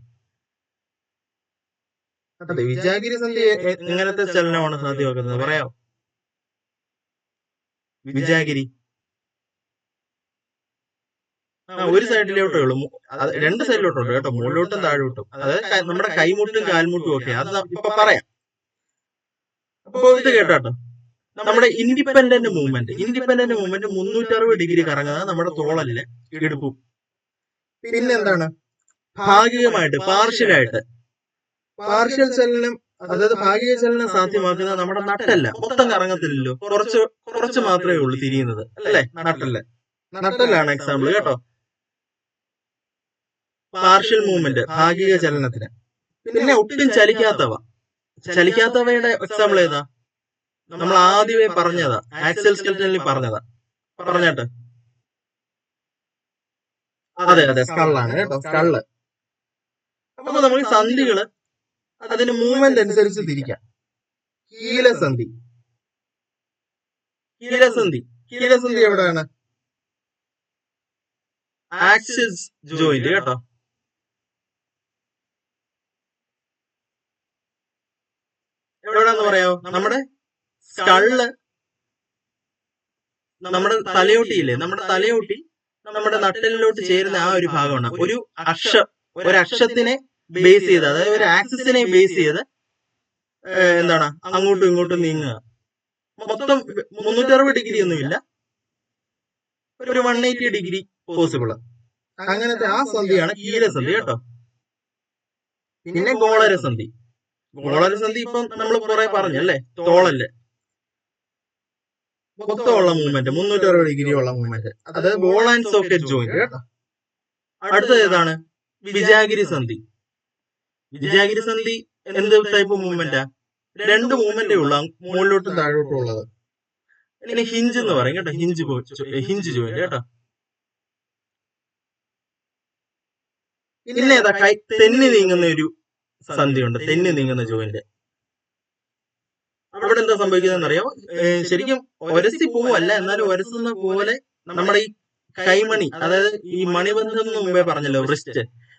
അതെ, വിജാഗിരി സന്ധി എങ്ങനത്തെ ചലനമാണ് സാധ്യമാക്കുന്നത് പറയാം? വിജാഗിരി ഒരു സൈഡിലോട്ടേ ഉള്ളൂ, രണ്ട് സൈഡിലോട്ടുണ്ട് കേട്ടോ, മുകളിലോട്ടും താഴോട്ടും. അതായത് നമ്മുടെ കൈമുട്ടും കാൽമുട്ടും ഒക്കെ, അത് ഇപ്പൊ പറയാം. അപ്പൊ ഇത് കേട്ടോ, നമ്മുടെ ഇൻഡിപെൻഡന്റ് മൂവ്മെന്റ് 360 ഡിഗ്രി കറങ്ങുന്നത് നമ്മുടെ തോളലില് ഇടുപ്പും. പിന്നെ എന്താണ്? ഭാഗികമായിട്ട്, പാർഷ്യലായിട്ട്. പാർഷ്യൽ ചലനം, അതായത് ഭാഗിക ചലനം സാധ്യമാക്കുന്നത് നമ്മുടെ നട്ടല്ല. മൊത്തം കറങ്ങത്തില്ലല്ലോ, കുറച്ച് മാത്രമേ ഉള്ളൂ തിരിയുന്നത്, അല്ലേ? നട്ടല്ലാണ് എക്സാമ്പിൾ കേട്ടോ, പാർഷ്യൽ മൂവ്മെന്റ്, ഭാഗിക ചലനത്തിന്. പിന്നെ ഒട്ടും ചലിക്കാത്തവയുടെ എക്സാമ്പിൾ ഏതാ? നമ്മൾ ആദ്യമേ പറഞ്ഞതാ, ആക്സൽ സ്കെൽറ്റനിൽ പറഞ്ഞിട്ട്. അതെ സ്കള്ളാണ് കേട്ടോ, സ്കള്ള്. അപ്പൊ നമുക്ക് സന്ധികള് അതിന് മൂവ്മെന്റ് അനുസരിച്ച് തിരിക്കാം. കീലസന്ധി എവിടെയാണ്? ആക്സിസ് ജോയിന്റ് കേട്ടോ. എവിടെയാന്ന് പറയാമോ? നമ്മുടെ സ്കള്ള്, നമ്മുടെ തലയോട്ടിയില്ലേ, നമ്മുടെ തലയോട്ടി നമ്മുടെ നട്ടലിലോട്ട് ചേരുന്ന ആ ഒരു ഭാഗമാണ്. ഒരു അക്ഷത്തിനെ ബേസ് ചെയ്ത്, അതായത് ഒരു ആക്സിസിനെ ബേസ് ചെയ്ത് എന്താണ് അങ്ങോട്ടും ഇങ്ങോട്ടും നീങ്ങുക. മൊത്തം 360 ഡിഗ്രി ഒന്നുമില്ല, ഒരു 180 ഡിഗ്രി പോസിബിൾ. അങ്ങനത്തെ ആ സന്ധിയാണ് കീലസന്ധി കേട്ടോ. പിന്നെ ഗോളരസന്ധി ഇപ്പം നമ്മൾ കുറെ പറഞ്ഞല്ലേ, തോളല്ലേ മൊത്തമുള്ള മൂവ്മെന്റ്, 360 ഡിഗ്രി ഉള്ള മൂവ്മെന്റ്, അതായത് ബോൾ ആൻഡ് സോക്കറ്റ് ജോയിന്റ് കേട്ടോ. അടുത്തത് ഏതാണ്? വിജാഗിരി സന്ധി എന്ത് ടൈപ്പ് മൂവ്മെന്റാ? 2 മൂവ്മെന്റേ ഉള്ളൂ, മുകളിലോട്ടും താഴോട്ടും ഉള്ളത്. ഇനി ഹിഞ്ച് എന്ന് പറയും കേട്ടോ, ഹിഞ്ച് ജോയിന്റ് കേട്ടോ. പിന്നെ ഏതാ? തെന്നി നീങ്ങുന്ന ഒരു സന്ധിയുണ്ട്, തെന്നി നീങ്ങുന്ന ജോയിന്റ്. അവിടെ എന്താ സംഭവിക്കുന്നതെന്ന് അറിയാമോ? ശരിക്കും ഒരസി പോവല്ല, എന്നാലും ഒരസുന്ന പോലെ നമ്മുടെ ഈ കൈമണി, അതായത് ഈ മണിബന്ധം എന്ന് മുമ്പേ പറഞ്ഞല്ലോ,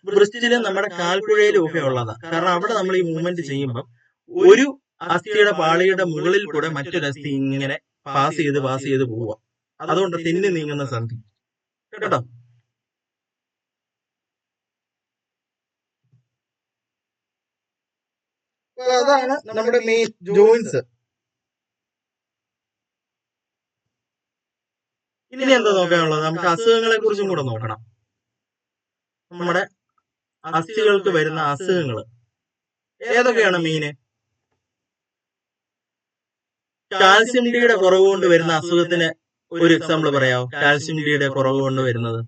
ബ്രിസ്റ്റില് നമ്മുടെ കാൽക്കുഴയിലും ഒക്കെ ഉള്ളതാ. കാരണം അവിടെ നമ്മൾ ഈ മൂവ്മെന്റ് ചെയ്യുമ്പോൾ ഒരു അസ്ഥിയുടെ പാളിയുടെ മുകളിൽ കൂടെ മറ്റൊരു അസ്ഥി ഇങ്ങനെ പാസ് ചെയ്ത് പോവുക. അതുകൊണ്ട് തെന്നി നീങ്ങുന്ന സന്ധി കേട്ടോ. അതാണ് നമ്മുടെ മെയിൻ ജോയിന്റ്സ്. ഇനി എന്താ നോക്കാനുള്ളത്? നമുക്ക് അസുഖങ്ങളെ കുറിച്ചും കൂടെ നോക്കണം. നമ്മുടെ അസ്ഥികൾക്ക് വരുന്ന അസുഖങ്ങൾ ഏതൊക്കെയാണ് മെയിന്? കാൽസ്യം ഡിയുടെ കുറവ് കൊണ്ട് വരുന്ന അസുഖത്തിന് ഒരു എക്സാമ്പിൾ പറയാമോ? കാൽസ്യം ഡിയുടെ കുറവ് കൊണ്ട് വരുന്നത്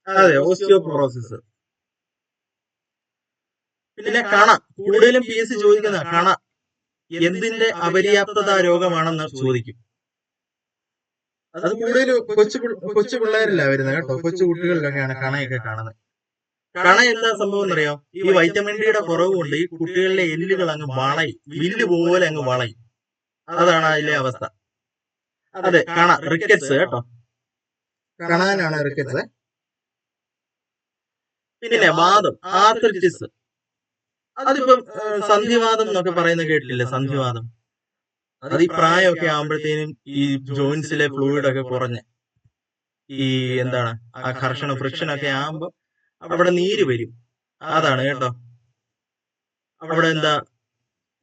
അതെ, ഓസ്റ്റിയോപൊറോസിസ്. പിന്നെ കണ, കൂടുതലും PSC ചോദിക്കുന്ന കണ എന്തിന്റെ അപര്യാപ്തത രോഗമാണെന്ന് ചോദിക്കും. അത് കൂടുതൽ കൊച്ചു പിള്ളേരില്ല വരുന്നത് കേട്ടോ. കൊച്ചു കുട്ടികളിലൊക്കെയാണ് കണയൊക്കെ കാണുന്നത്. കണ എന്താ സംഭവം എന്നറിയോ? ഈ വൈറ്റമിൻ ഡിയുടെ കുറവ് കൊണ്ട് ഈ കുട്ടികളിലെ എല്ലുകൾ അങ്ങ് വളയും, വില്ല് പോലെ അങ്ങ് വളയും. അതാണ് അതിലെ അവസ്ഥ. അതെ, കണ, റിക്കറ്റ്സ് കേട്ടോ, കണാനാണ് റിക്കറ്റ്സ്. പിന്നെ വാദം, ആർത്രൈറ്റിസ്. അതിപ്പം സന്ധിവാദം എന്നൊക്കെ പറയുന്നത് കേട്ടില്ലേ? സന്ധിവാദം. അത് ഈ പ്രായമൊക്കെ ആകുമ്പോഴത്തേനും ഈ ജോയിന്റ്സിലെ ഫ്ലൂയിഡ് ഒക്കെ കുറഞ്ഞ് ഈ എന്താണ് ആ ഘർഷണം, ഫ്രിക്ഷൻ ഒക്കെ ആകുമ്പോൾ അവിടെ നീര് വരും. അതാണ് കേട്ടോ. അവിടെ എന്താ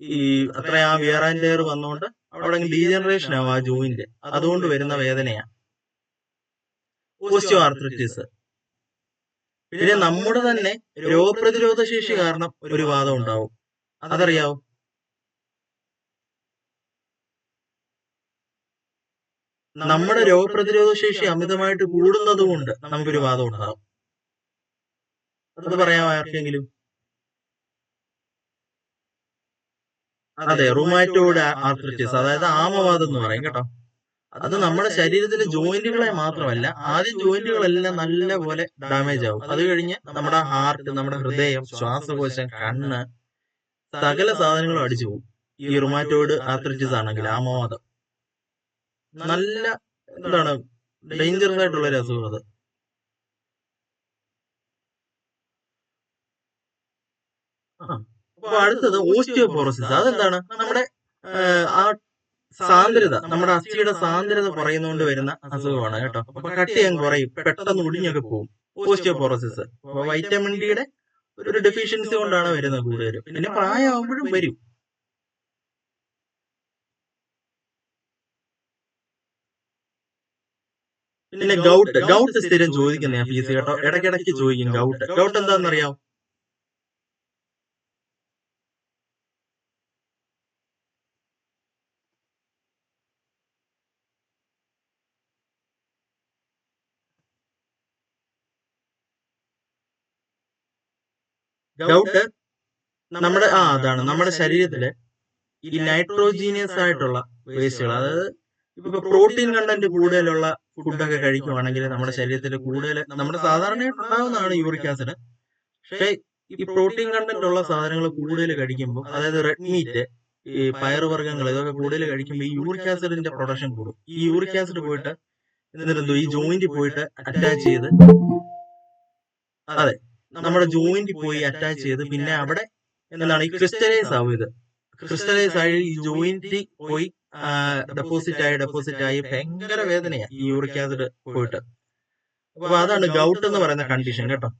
ഈ അത്ര ആ വിയർ ആൻഡ് ടയർ വന്നോണ്ട് അവിടെ ഡീജനറേഷൻ ആവും ആ ജോയിന്റ്. അതുകൊണ്ട് വരുന്ന വേദനയാണ് ഓസ്റ്റിയോ ആർത്രൈറ്റിസ്. പിന്നെ നമ്മുടെ തന്നെ രോഗപ്രതിരോധ ശേഷി കാരണം ഒരു വാദം ഉണ്ടാവും. അതറിയാവോ? നമ്മുടെ രോഗപ്രതിരോധ ശേഷി അമിതമായിട്ട് കൂടുന്നത് കൊണ്ട് നമുക്കൊരു വാദം ഉണ്ടാവും. അത് പറയാമോ ആർക്കെങ്കിലും? അതെ, റുമാറ്റോയിഡ് ആർത്രൈറ്റിസ്, അതായത് ആമവാദം എന്ന് പറയും കേട്ടോ. അത് നമ്മുടെ ശരീരത്തിലെ ജോയിന്റുകളെ മാത്രമല്ല, ആദ്യം ജോയിന്റുകളെല്ലാം നല്ല പോലെ ഡാമേജ് ആവും. അത് കഴിഞ്ഞ് നമ്മുടെ ഹാർട്ട്, നമ്മുടെ ഹൃദയം, ശ്വാസകോശം, കണ്ണ്, സകല സാധനങ്ങളും അടിച്ചു പോകും. ഈ റുമാറ്റോയിഡ് ആർത്രൈറ്റിസ് ആണെങ്കിൽ, ആമവാദം നല്ല എന്താണ് ഡേഞ്ചറസ് ആയിട്ടുള്ള ഒരു അസുഖം അത്. അപ്പൊ അടുത്തത് ഓസ്റ്റിയോപോറോസിസ്. അതെന്താണ്? നമ്മുടെ ആ സാന്ദ്രത, നമ്മുടെ അസ്ഥിയുടെ സാന്ദ്രത കുറയുന്നതുകൊണ്ട് വരുന്ന അസുഖമാണ് കേട്ടോ. അപ്പൊ കട്ടി അങ്ങ് കുറയും, പെട്ടെന്ന് ഒടിഞ്ഞൊക്കെ പോകും ഓസ്റ്റിയോപോറോസിസ്. അപ്പൊ വൈറ്റമിൻ ഡിയുടെ ഒരു ഡെഫിഷ്യൻസി കൊണ്ടാണ് വരുന്നത് കൂടുതലും. പിന്നെ പ്രായമാകുമ്പോഴും വരും. പിന്നെ ഗൗട്ട് സ്ഥിരം ചോദിക്കുന്ന പി സി കേട്ടോ, ഇടയ്ക്കിടയ്ക്ക് ചോദിക്കും ഗൗട്ട് എന്താണെന്നറിയാം? ഗൗട്ട് നമ്മുടെ അതാണ് നമ്മുടെ ശരീരത്തില് ഈ നൈട്രോജീനിയസ് ആയിട്ടുള്ള വേസ്റ്റുകൾ, അതായത് ഇപ്പൊ പ്രോട്ടീൻ കണ്ടന്റ് കൂടുതലുള്ള ഫുഡൊക്കെ കഴിക്കുവാണെങ്കിൽ നമ്മുടെ ശരീരത്തിൽ കൂടുതൽ, നമ്മുടെ സാധാരണയായിട്ട് ഉണ്ടാകുന്നതാണ് യൂറിക് ആസിഡ്. പക്ഷേ ഈ പ്രോട്ടീൻ കണ്ടന്റ് ഉള്ള സാധനങ്ങൾ കൂടുതൽ കഴിക്കുമ്പോൾ, അതായത് റെഡ് മീറ്റ്, ഈ പയറുവർഗ്ഗങ്ങൾ, ഇതൊക്കെ കൂടുതൽ കഴിക്കുമ്പോൾ ഈ യൂറിക് ആസിഡിന്റെ പ്രൊഡക്ഷൻ കൂടും. ഈ യൂറിക് ആസിഡ് പോയിട്ട് എന്നിട്ട് ഈ ജോയിന്റ് പോയിട്ട് അറ്റാച്ച് ചെയ്ത്, അതെ, നമ്മുടെ ജോയിന്റ് പോയി അറ്റാച്ച് ചെയ്ത് പിന്നെ അവിടെ എന്താണ് ഈ ക്രിസ്റ്റലൈസ് ആവും. ഇത് ക്രിസ്റ്റലൈസ് ആയി ഈ ജോയിന്റ് പോയി ഡെപ്പോസിറ്റ് ആയി ഭയങ്കര വേദനയാ ഈ യൂറിക് ആസിഡ് പോയിട്ട്. അപ്പൊ അതാണ് ഗൗട്ട് എന്ന് പറയുന്ന കണ്ടീഷൻ കേട്ടോ.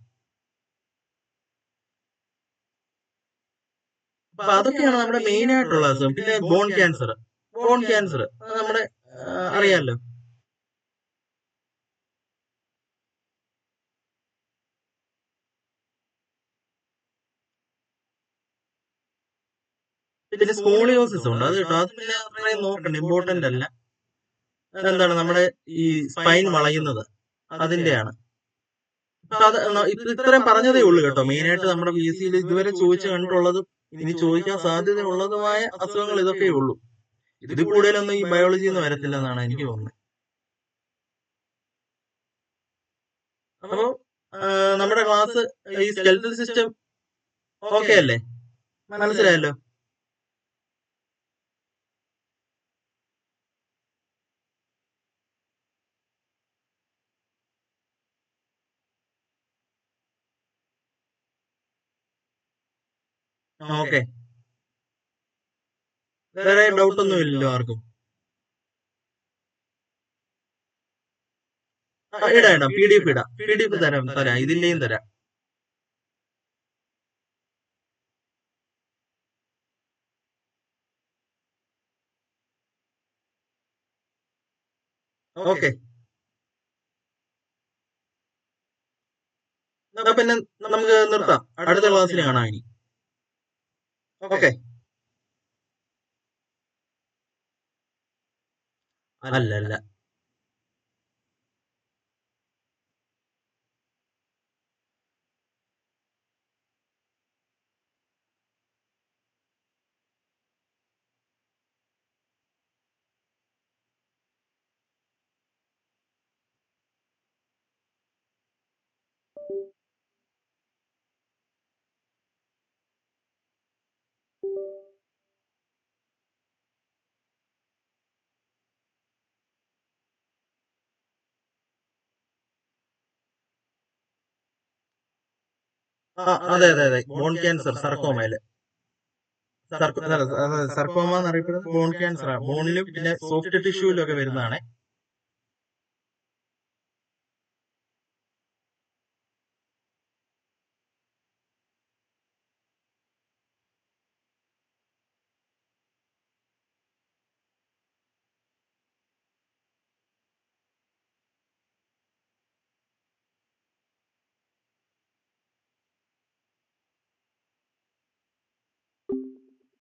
അപ്പൊ അതൊക്കെയാണ് നമ്മുടെ മെയിൻ ആയിട്ടുള്ള അസുഖം. പിന്നെ ബോൺ ക്യാൻസർ അത് നമ്മുടെ അറിയാലോ. പിന്നെ സ്കോളിയോസിസ് ഉണ്ട്, അത് കേട്ടോ. അത് പിന്നെ അത്രയും നോക്കണ്ട, ഇമ്പോർട്ടന്റ് അല്ല. എന്താണ് നമ്മുടെ ഈ സ്പൈൻ വളയുന്നത്, അതിന്റെയാണ്. അപ്പൊ അത് ഇത്രയും പറഞ്ഞതേ ഉള്ളൂ കേട്ടോ. മെയിൻ ആയിട്ട് നമ്മുടെ പി എസ് സിയിൽ ഇതുവരെ ചോദിച്ചു കണ്ടിട്ടുള്ളതും ഇനി ചോദിക്കാൻ സാധ്യത ഉള്ളതുമായ അസുഖങ്ങൾ ഇതൊക്കെ ഉള്ളൂ. ഇത് കൂടുതലൊന്നും ഈ ബയോളജിയിൽ നിന്ന് വരത്തില്ലെന്നാണ് എനിക്ക് തോന്നുന്നത്. അപ്പൊ നമ്മുടെ ക്ലാസ് ഈ സ്കെൽറ്റൽ സിസ്റ്റം ഓക്കെ അല്ലേ? മനസ്സിലായല്ലോ? ഓക്കെ, വേറെ ഡൗട്ട് ഒന്നും ഇല്ലല്ലോ ആർക്കും? ഇടാം, PDF ഇടാം, PDF തരാം, ഇതിന്റെയും തരാം. ഓക്കെ, പിന്നെ നമുക്ക് നിർത്താം. അടുത്ത ക്ലാസ്സിൽ കാണാം ഇനി. ഓക്കെ. അല്ല. അതെ അതെ അതെ, ബോൺ ക്യാൻസർ, സർക്കോമയില് സർക്കോമ എന്നറിയപ്പെടുന്നത് ബോൺ ക്യാൻസർ, ബോണിലും പിന്നെ സോഫ്റ്റ് ടിഷ്യൂലും ഒക്കെ വരുന്നതാണ്.